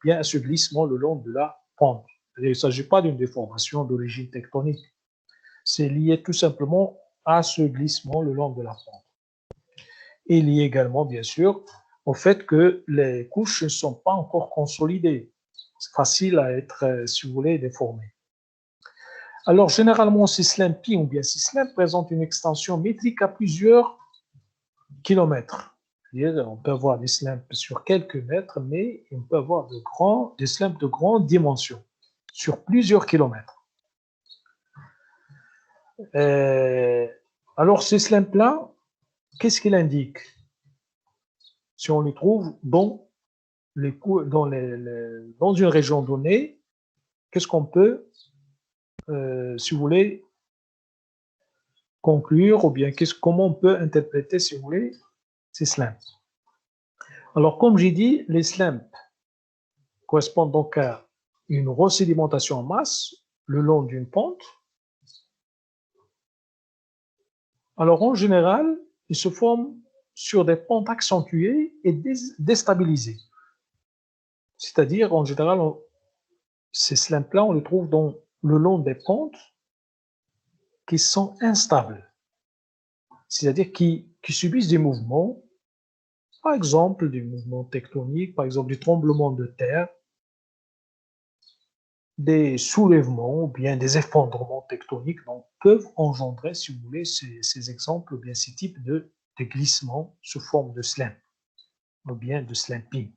bien à ce glissement le long de la pente. Il ne s'agit pas d'une déformation d'origine tectonique. C'est lié tout simplement à ce glissement le long de la pente. Et lié également, bien sûr, au fait que les couches ne sont pas encore consolidées. C'est facile à être, si vous voulez, déformées. Alors, généralement, ces slimpy ou bien ces slimp présentent une extension métrique à plusieurs kilomètres. On peut avoir des slimps sur quelques mètres, mais on peut avoir des slimps de grandes dimensions, sur plusieurs kilomètres. Alors, ces slimps-là, qu'est-ce qu'il indique? Si on les trouve dans une région donnée, qu'est-ce qu'on peut, si vous voulez, conclure, ou bien comment on peut interpréter, si vous voulez, ces slimps? Alors, comme j'ai dit, les slimps correspondent donc à une resédimentation en masse le long d'une pente. Alors, en général, ils se forment sur des pentes accentuées et déstabilisées. C'est-à-dire, en général, ces slimps-là, on les trouve le long des pentes qui sont instables, c'est-à-dire qui subissent des mouvements, par exemple des mouvements tectoniques, par exemple des tremblements de terre, des soulèvements ou bien des effondrements tectoniques, donc peuvent engendrer, si vous voulez, ces exemples ou bien ces types de glissements sous forme de slimp ou bien de slamping.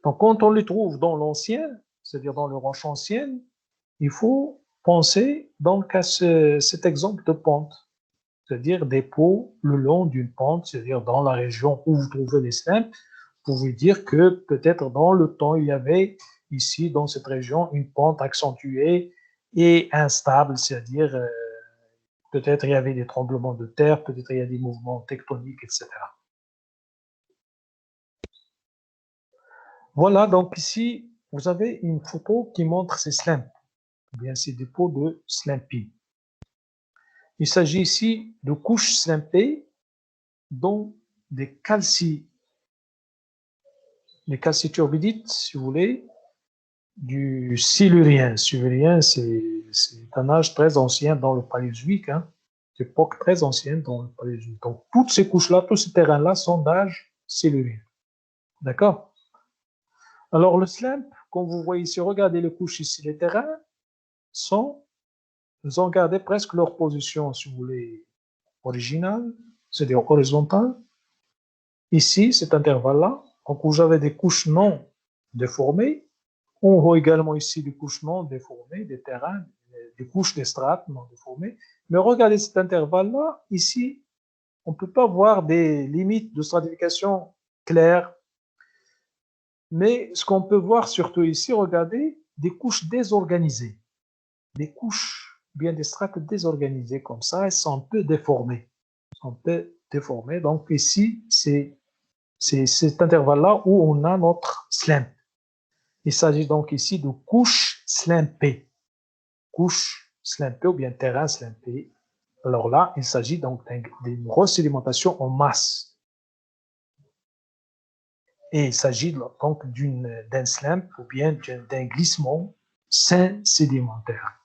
Donc, quand on les trouve dans l'ancien, c'est-à-dire dans les roches anciennes, il faut penser donc à cet exemple de pente, c'est-à-dire des pots le long d'une pente, c'est-à-dire dans la région où vous trouvez les slimps. Vous pouvez dire que peut-être dans le temps, il y avait ici, dans cette région, une pente accentuée et instable, c'est-à-dire peut-être il y avait des tremblements de terre, peut-être il y a des mouvements tectoniques, etc. Voilà, donc ici, vous avez une photo qui montre ces slimps, ou bien ces dépôts de slamping. Il s'agit ici de couches slimpées dont des calciturbidites, si vous voulez, du silurien. Silurien, c'est un âge très ancien dans le Paléozoïque, hein, époque très ancienne dans le Paléozoïque. Donc, toutes ces couches-là, tous ces terrains-là sont d'âge silurien. D'accord? Alors, le slimp, comme vous voyez ici, regardez les couches ici, les terrains ils ont gardé presque leur position, si vous voulez, originale, c'est-à-dire horizontale. Ici, cet intervalle-là, donc vous avez des couches non déformées. On voit également ici des couches non déformées, des terrains, des couches de strates non déformées. Mais regardez cet intervalle-là, ici, on ne peut pas voir des limites de stratification claires. Mais ce qu'on peut voir surtout ici, regardez, des couches désorganisées. Des couches, bien des strates désorganisées comme ça, elles sont un peu déformées. Donc ici, c'est cet intervalle-là où on a notre slimp. Il s'agit donc ici de couches slimpées. Couches slimpées ou bien terrain slimpé. Alors là, il s'agit donc d'une resédimentation en masse. Et il s'agit donc d'un slimp ou bien d'un glissement sédimentaire.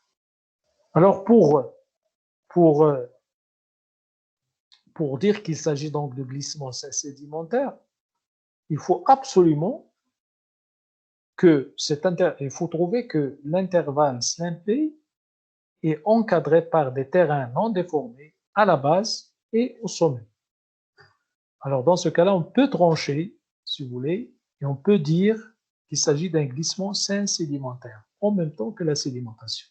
Alors pour dire qu'il s'agit donc de glissement sédimentaire, il faut absolument il faut trouver que l'intervalle slimpé est encadré par des terrains non déformés à la base et au sommet. Alors dans ce cas-là, on peut trancher, si vous voulez, et on peut dire qu'il s'agit d'un glissement sédimentaire, en même temps que la sédimentation.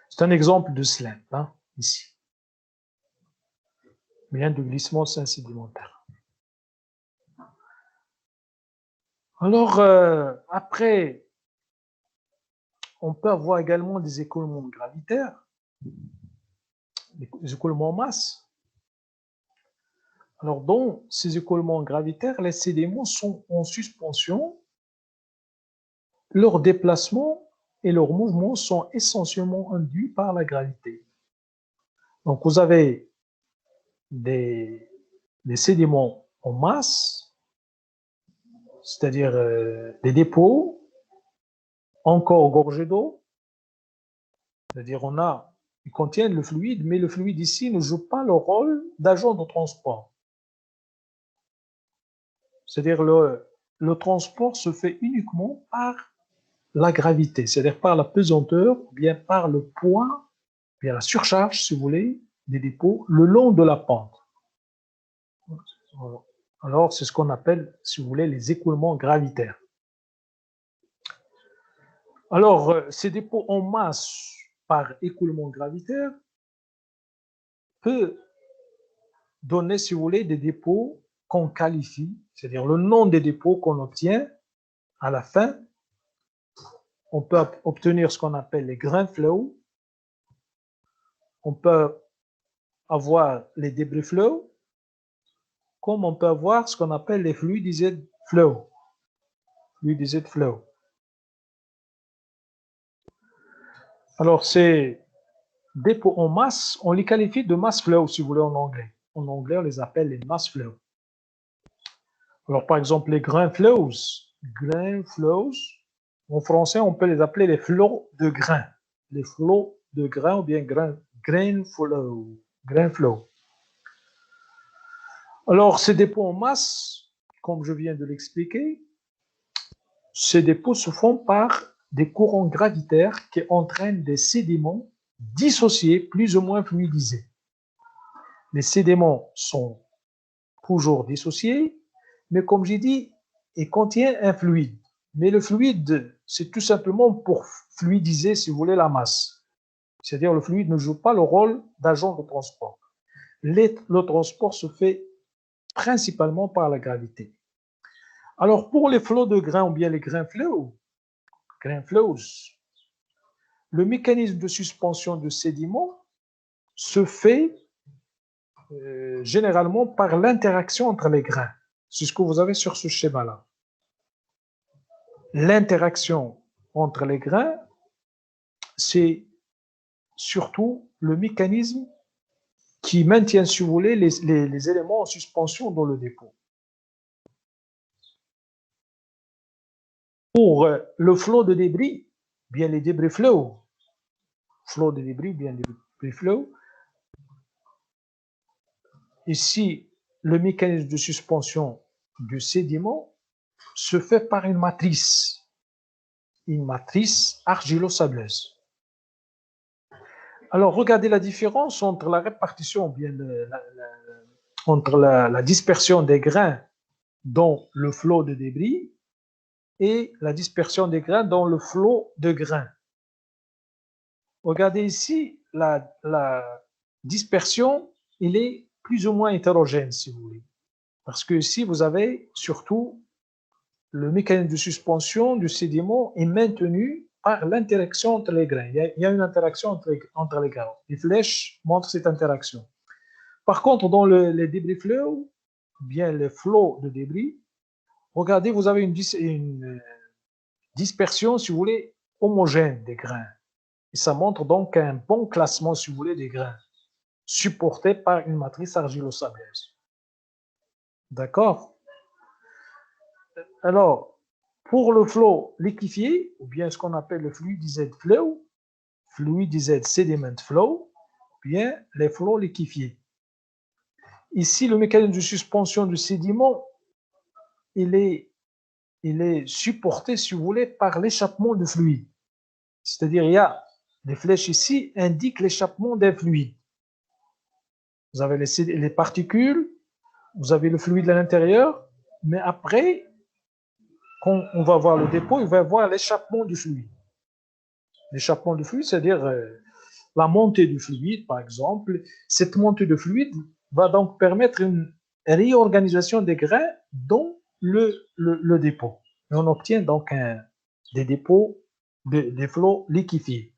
C'est un exemple de slimp, hein, ici. Bien de glissement sédimentaire. Alors, après, on peut avoir également des écoulements gravitaires, des écoulements en masse. Alors, dans ces écoulements gravitaires, les sédiments sont en suspension. Leurs déplacements et leurs mouvements sont essentiellement induits par la gravité. Donc, vous avez des sédiments en masse, c'est-à-dire des dépôts encore gorgés d'eau, c'est-à-dire ils contiennent le fluide, mais le fluide ici ne joue pas le rôle d'agent de transport. C'est-à-dire le transport se fait uniquement par la gravité, c'est-à-dire par la pesanteur, ou bien par le poids, ou bien la surcharge, si vous voulez, des dépôts le long de la pente. Alors, c'est ce qu'on appelle, si vous voulez, les écoulements gravitaires. Alors, ces dépôts en masse par écoulement gravitaire peut donner, si vous voulez, des dépôts qu'on qualifie, c'est-à-dire le nom des dépôts qu'on obtient à la fin. On peut obtenir ce qu'on appelle les grain flow. On peut avoir les débris flow, comme on peut avoir ce qu'on appelle les fluidized flow. Fluidized flow. Alors, ces dépôts en masse, on les qualifie de mass flow, si vous voulez, en anglais. En anglais, on les appelle les mass flow. Alors, par exemple, les grain flows, en français, on peut les appeler les flots de grains. Les flots de grains ou bien grain flow. Alors, ces dépôts en masse, comme je viens de l'expliquer, ces dépôts se font par des courants gravitaires qui entraînent des sédiments dissociés, plus ou moins fluidisés. Les sédiments sont toujours dissociés, mais comme j'ai dit, ils contiennent un fluide. Mais le fluide, c'est tout simplement pour fluidiser, si vous voulez, la masse. C'est-à-dire le fluide ne joue pas le rôle d'agent de transport. Le transport se fait principalement par la gravité. Alors, pour les flots de grains ou bien les grain flows, le mécanisme de suspension de sédiments se fait généralement par l'interaction entre les grains. C'est ce que vous avez sur ce schéma-là. L'interaction entre les grains, c'est surtout le mécanisme qui maintient, si vous voulez, les éléments en suspension dans le dépôt. Pour le flot de débris, bien les débris flow, ici, le mécanisme de suspension du sédiment se fait par une matrice argilo-sableuse. Alors, regardez la différence entre la répartition, bien entre la dispersion des grains dans le flot de débris et la dispersion des grains dans le flot de grains. Regardez ici, la dispersion, il est plus ou moins hétérogène, si vous voulez. Parce que ici, vous avez surtout le mécanisme de suspension du sédiment est maintenu par l'interaction entre les grains. Il y a une interaction entre les grains. Les flèches montrent cette interaction. Par contre, dans les débris flow, bien les flots de débris, regardez, vous avez une dispersion, si vous voulez, homogène des grains. Et ça montre donc un bon classement, si vous voulez, des grains, supporté par une matrice argilo-sableuse. D'accord? Alors, pour le flot liquéfié, ou bien ce qu'on appelle le fluidized flow, fluidized sediment flow, ou bien les flots liquéfiés. Ici, le mécanisme de suspension du sédiment, il est supporté, si vous voulez, par l'échappement de fluide. C'est-à-dire, il y a les flèches ici indiquent l'échappement d'un fluide. Vous avez les particules, vous avez le fluide à l'intérieur, mais après, quand on va voir le dépôt, il va y avoir l'échappement du fluide. L'échappement du fluide, c'est-à-dire la montée du fluide, par exemple. Cette montée de fluide va donc permettre une réorganisation des grains dans le dépôt. Et on obtient donc des dépôts, des flots liquéfiés,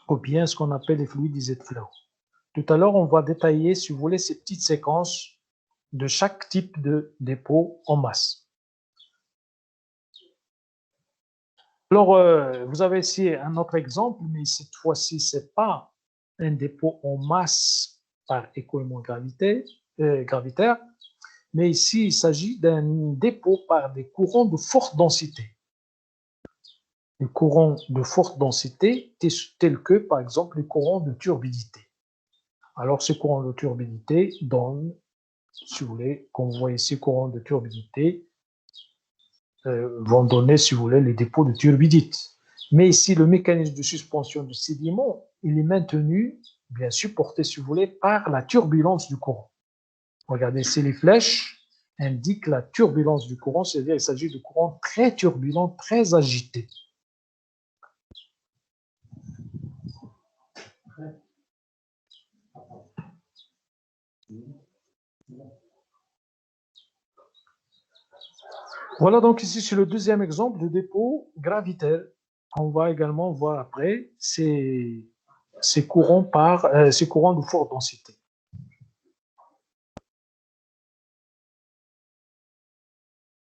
ou bien ce qu'on appelle les fluidized flow. Tout à l'heure, on va détailler, si vous voulez, ces petites séquences de chaque type de dépôt en masse. Alors, vous avez ici un autre exemple, mais cette fois-ci, ce n'est pas un dépôt en masse par écoulement gravitaire, mais ici, il s'agit d'un dépôt par des courants de forte densité. Les courants de forte densité, tels que, par exemple, les courants de turbidité. Alors, ces courants de turbidité donnent, si vous voulez, comme vous voyez ici, courant de turbidité, vont donner, si vous voulez, les dépôts de turbidite. Mais ici, le mécanisme de suspension du sédiment, il est maintenu, bien supporté, si vous voulez, par la turbulence du courant. Regardez, ici, les flèches indiquent la turbulence du courant, c'est-à-dire qu'il s'agit de courants très turbulents, très agités. Voilà donc ici, c'est le deuxième exemple de dépôt gravitaire. On va également voir après ces courants de forte densité.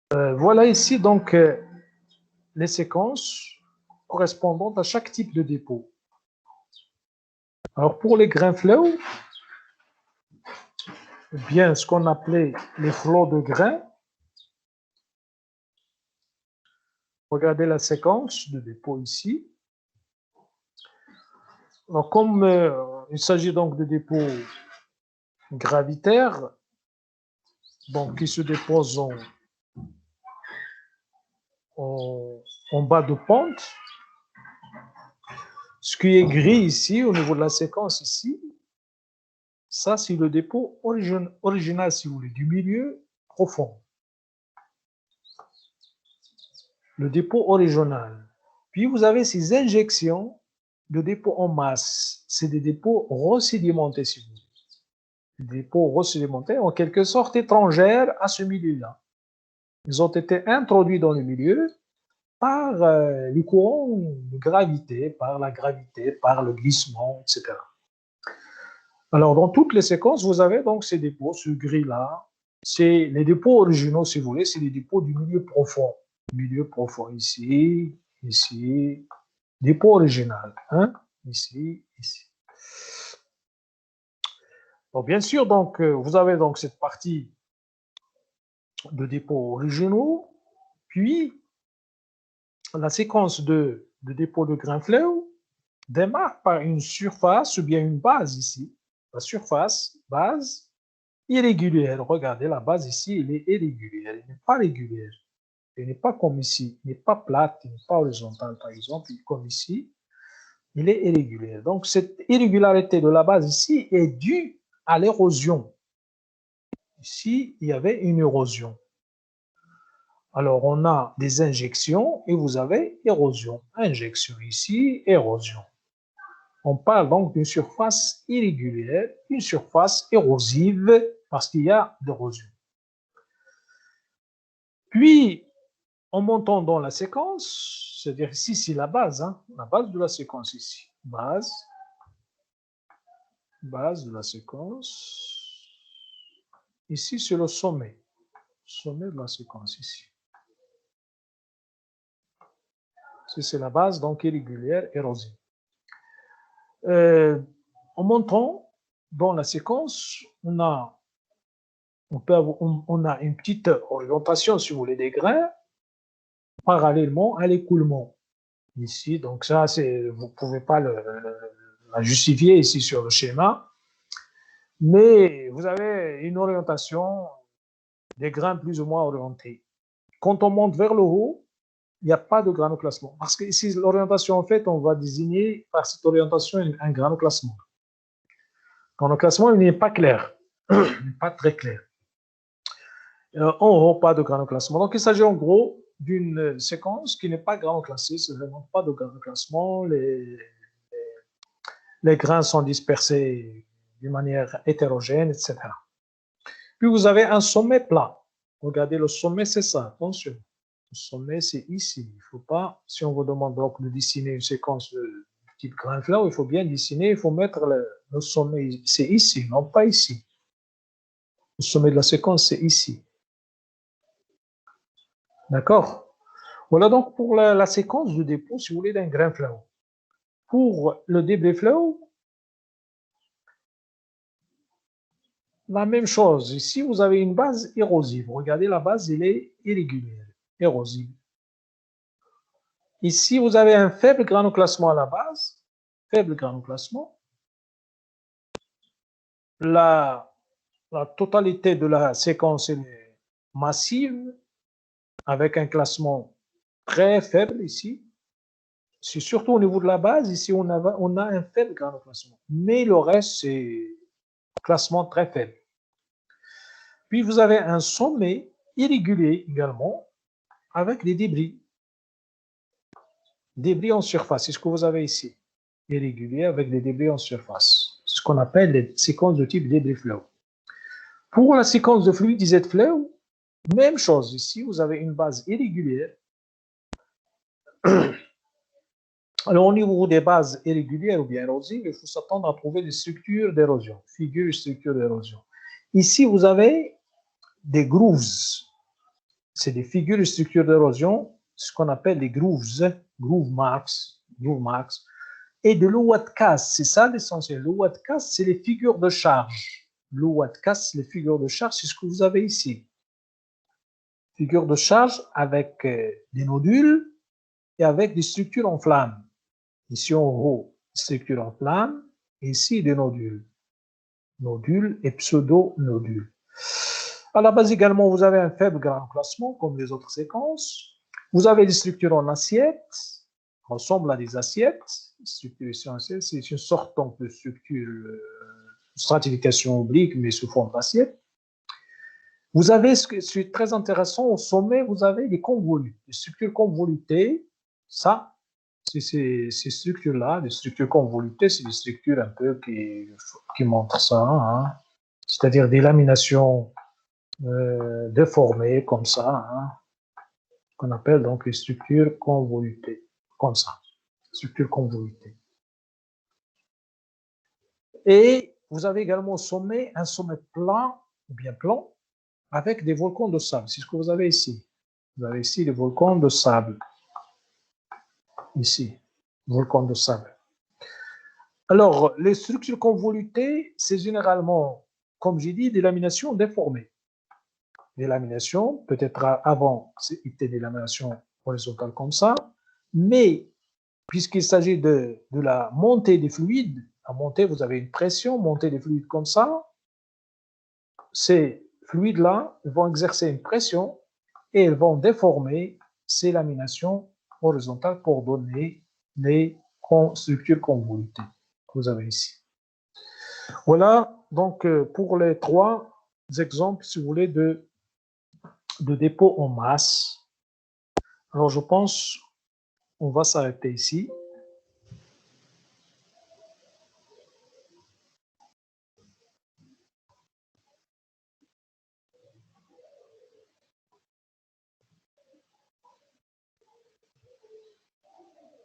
Voilà ici donc les séquences correspondantes à chaque type de dépôt. Alors pour les grains flow, bien ce qu'on appelait les flots de grains, regardez la séquence de dépôt ici. Alors comme il s'agit donc de dépôts gravitaires, donc qui se déposent en bas de pente. Ce qui est gris ici, au niveau de la séquence ici, ça c'est le dépôt original, si vous voulez, du milieu profond. Le dépôt original. Puis vous avez ces injections de dépôts en masse. C'est des dépôts resédimentés, si vous voulez. Des dépôts resédimentés, en quelque sorte étrangères à ce milieu-là. Ils ont été introduits dans le milieu par le courant de gravité, par la gravité, par le glissement, etc. Alors, dans toutes les séquences, vous avez donc ces dépôts, ce gris-là. C'est les dépôts originaux, si vous voulez, c'est les dépôts du milieu profond. Milieu profond, ici, ici. Dépôt original, hein? Ici, ici. Bon, bien sûr, donc, vous avez donc cette partie de dépôts originaux, puis la séquence de dépôt de grains flow démarre par une surface ou bien une base ici. La surface, base, irrégulière. Regardez, la base ici, elle est irrégulière, elle n'est pas régulière. Elle n'est pas comme ici, elle n'est pas plate, elle n'est pas horizontale, par exemple, comme ici. Il est irrégulier. Donc, cette irrégularité de la base ici est due à l'érosion. Ici, il y avait une érosion. Alors, on a des injections et vous avez érosion. Injection ici, érosion. On parle donc d'une surface irrégulière, une surface érosive parce qu'il y a d'érosion. Puis, en montant dans la séquence, c'est-à-dire ici, c'est la base de la séquence ici. Base de la séquence. Ici, c'est le sommet de la séquence ici. C'est la base, donc irrégulière, érosive. En montant dans la séquence, on a une petite orientation, si vous voulez, des grains parallèlement à l'écoulement. Ici, donc ça, vous ne pouvez pas la justifier ici sur le schéma, mais vous avez une orientation des grains plus ou moins orientés. Quand on monte vers le haut, il n'y a pas de granoclassement. Parce que ici, l'orientation, en fait, on va désigner par cette orientation un granoclassement. Granoclassement, il n'est pas clair, il n'est pas très clair. En haut, pas de granoclassement. Donc, il s'agit en gros d'une séquence qui n'est pas granoclassée, c'est vraiment pas de granoclassement. Les grains sont dispersés d'une manière hétérogène, etc. Puis, vous avez un sommet plat. Regardez, le sommet, c'est ça, attention. Le sommet, c'est ici. Il ne faut pas, si on vous demande donc de dessiner une séquence de type grain flow, il faut bien dessiner, il faut mettre le sommet, c'est ici, non pas ici. Le sommet de la séquence, c'est ici. D'accord? Voilà donc pour la séquence de dépôt, si vous voulez, d'un grain flow. Pour le débris flow, la même chose. Ici, vous avez une base érosive. Regardez, la base, elle est irrégulière, érosive. Ici, vous avez un faible granoclassement à la base, faible granoclassement. La totalité de la séquence est massive, avec un classement très faible ici. C'est surtout au niveau de la base, ici on a un faible granuloclassement. Mais le reste, c'est classement très faible. Puis vous avez un sommet irrégulier également, avec des débris. Débris en surface, c'est ce que vous avez ici. Irrégulier avec des débris en surface. C'est ce qu'on appelle les séquences de type débris flow. Pour la séquence de fluide Z flow, même chose. Ici, vous avez une base irrégulière. Alors, au niveau des bases irrégulières ou bien érosives, il faut s'attendre à trouver des structures d'érosion, figures structures d'érosion. Ici, vous avez des grooves. C'est des figures de structures d'érosion, ce qu'on appelle les grooves, groove marks. Et de l'eau de casse, c'est ça l'essentiel. L'eau de casse, c'est les figures de charge. L'eau de casse, les figures de charge, c'est ce que vous avez ici. Figures de charge avec des nodules et avec des structures en flamme. Ici en haut, structure en flamme, et ici des nodules. Nodules et pseudo-nodules. À la base également, vous avez un faible granuloclassement comme les autres séquences. Vous avez des structures en assiette, ressemblent à des assiettes. Structure ici en assiette, c'est une sorte donc de structure stratification oblique, mais sous forme d'assiette. Vous avez, ce qui est très intéressant, au sommet, vous avez des convolutes, des structures convolutées. Ça, c'est ces structures-là, des structures convolutées, c'est des structures un peu qui montrent ça, hein. C'est-à-dire des laminations déformées comme ça, hein, qu'on appelle donc les structures convolutées, comme ça, structures convolutées. Et vous avez également au sommet un sommet plat ou bien plan avec des volcans de sable. C'est ce que vous avez ici. Vous avez ici des volcans de sable. Ici, volcans de sable. Alors, les structures convolutées, c'est généralement, comme j'ai dit, des laminations déformées. Des laminations, peut-être avant, c'était des laminations horizontales comme ça, mais puisqu'il s'agit de la montée des fluides, à monter, vous avez une pression, montée des fluides comme ça, ces fluides-là vont exercer une pression et ils vont déformer ces laminations horizontales pour donner les structures convolutées que vous avez ici. Voilà donc pour les trois exemples, si vous voulez, de dépôt en masse. Alors je pense on va s'arrêter ici.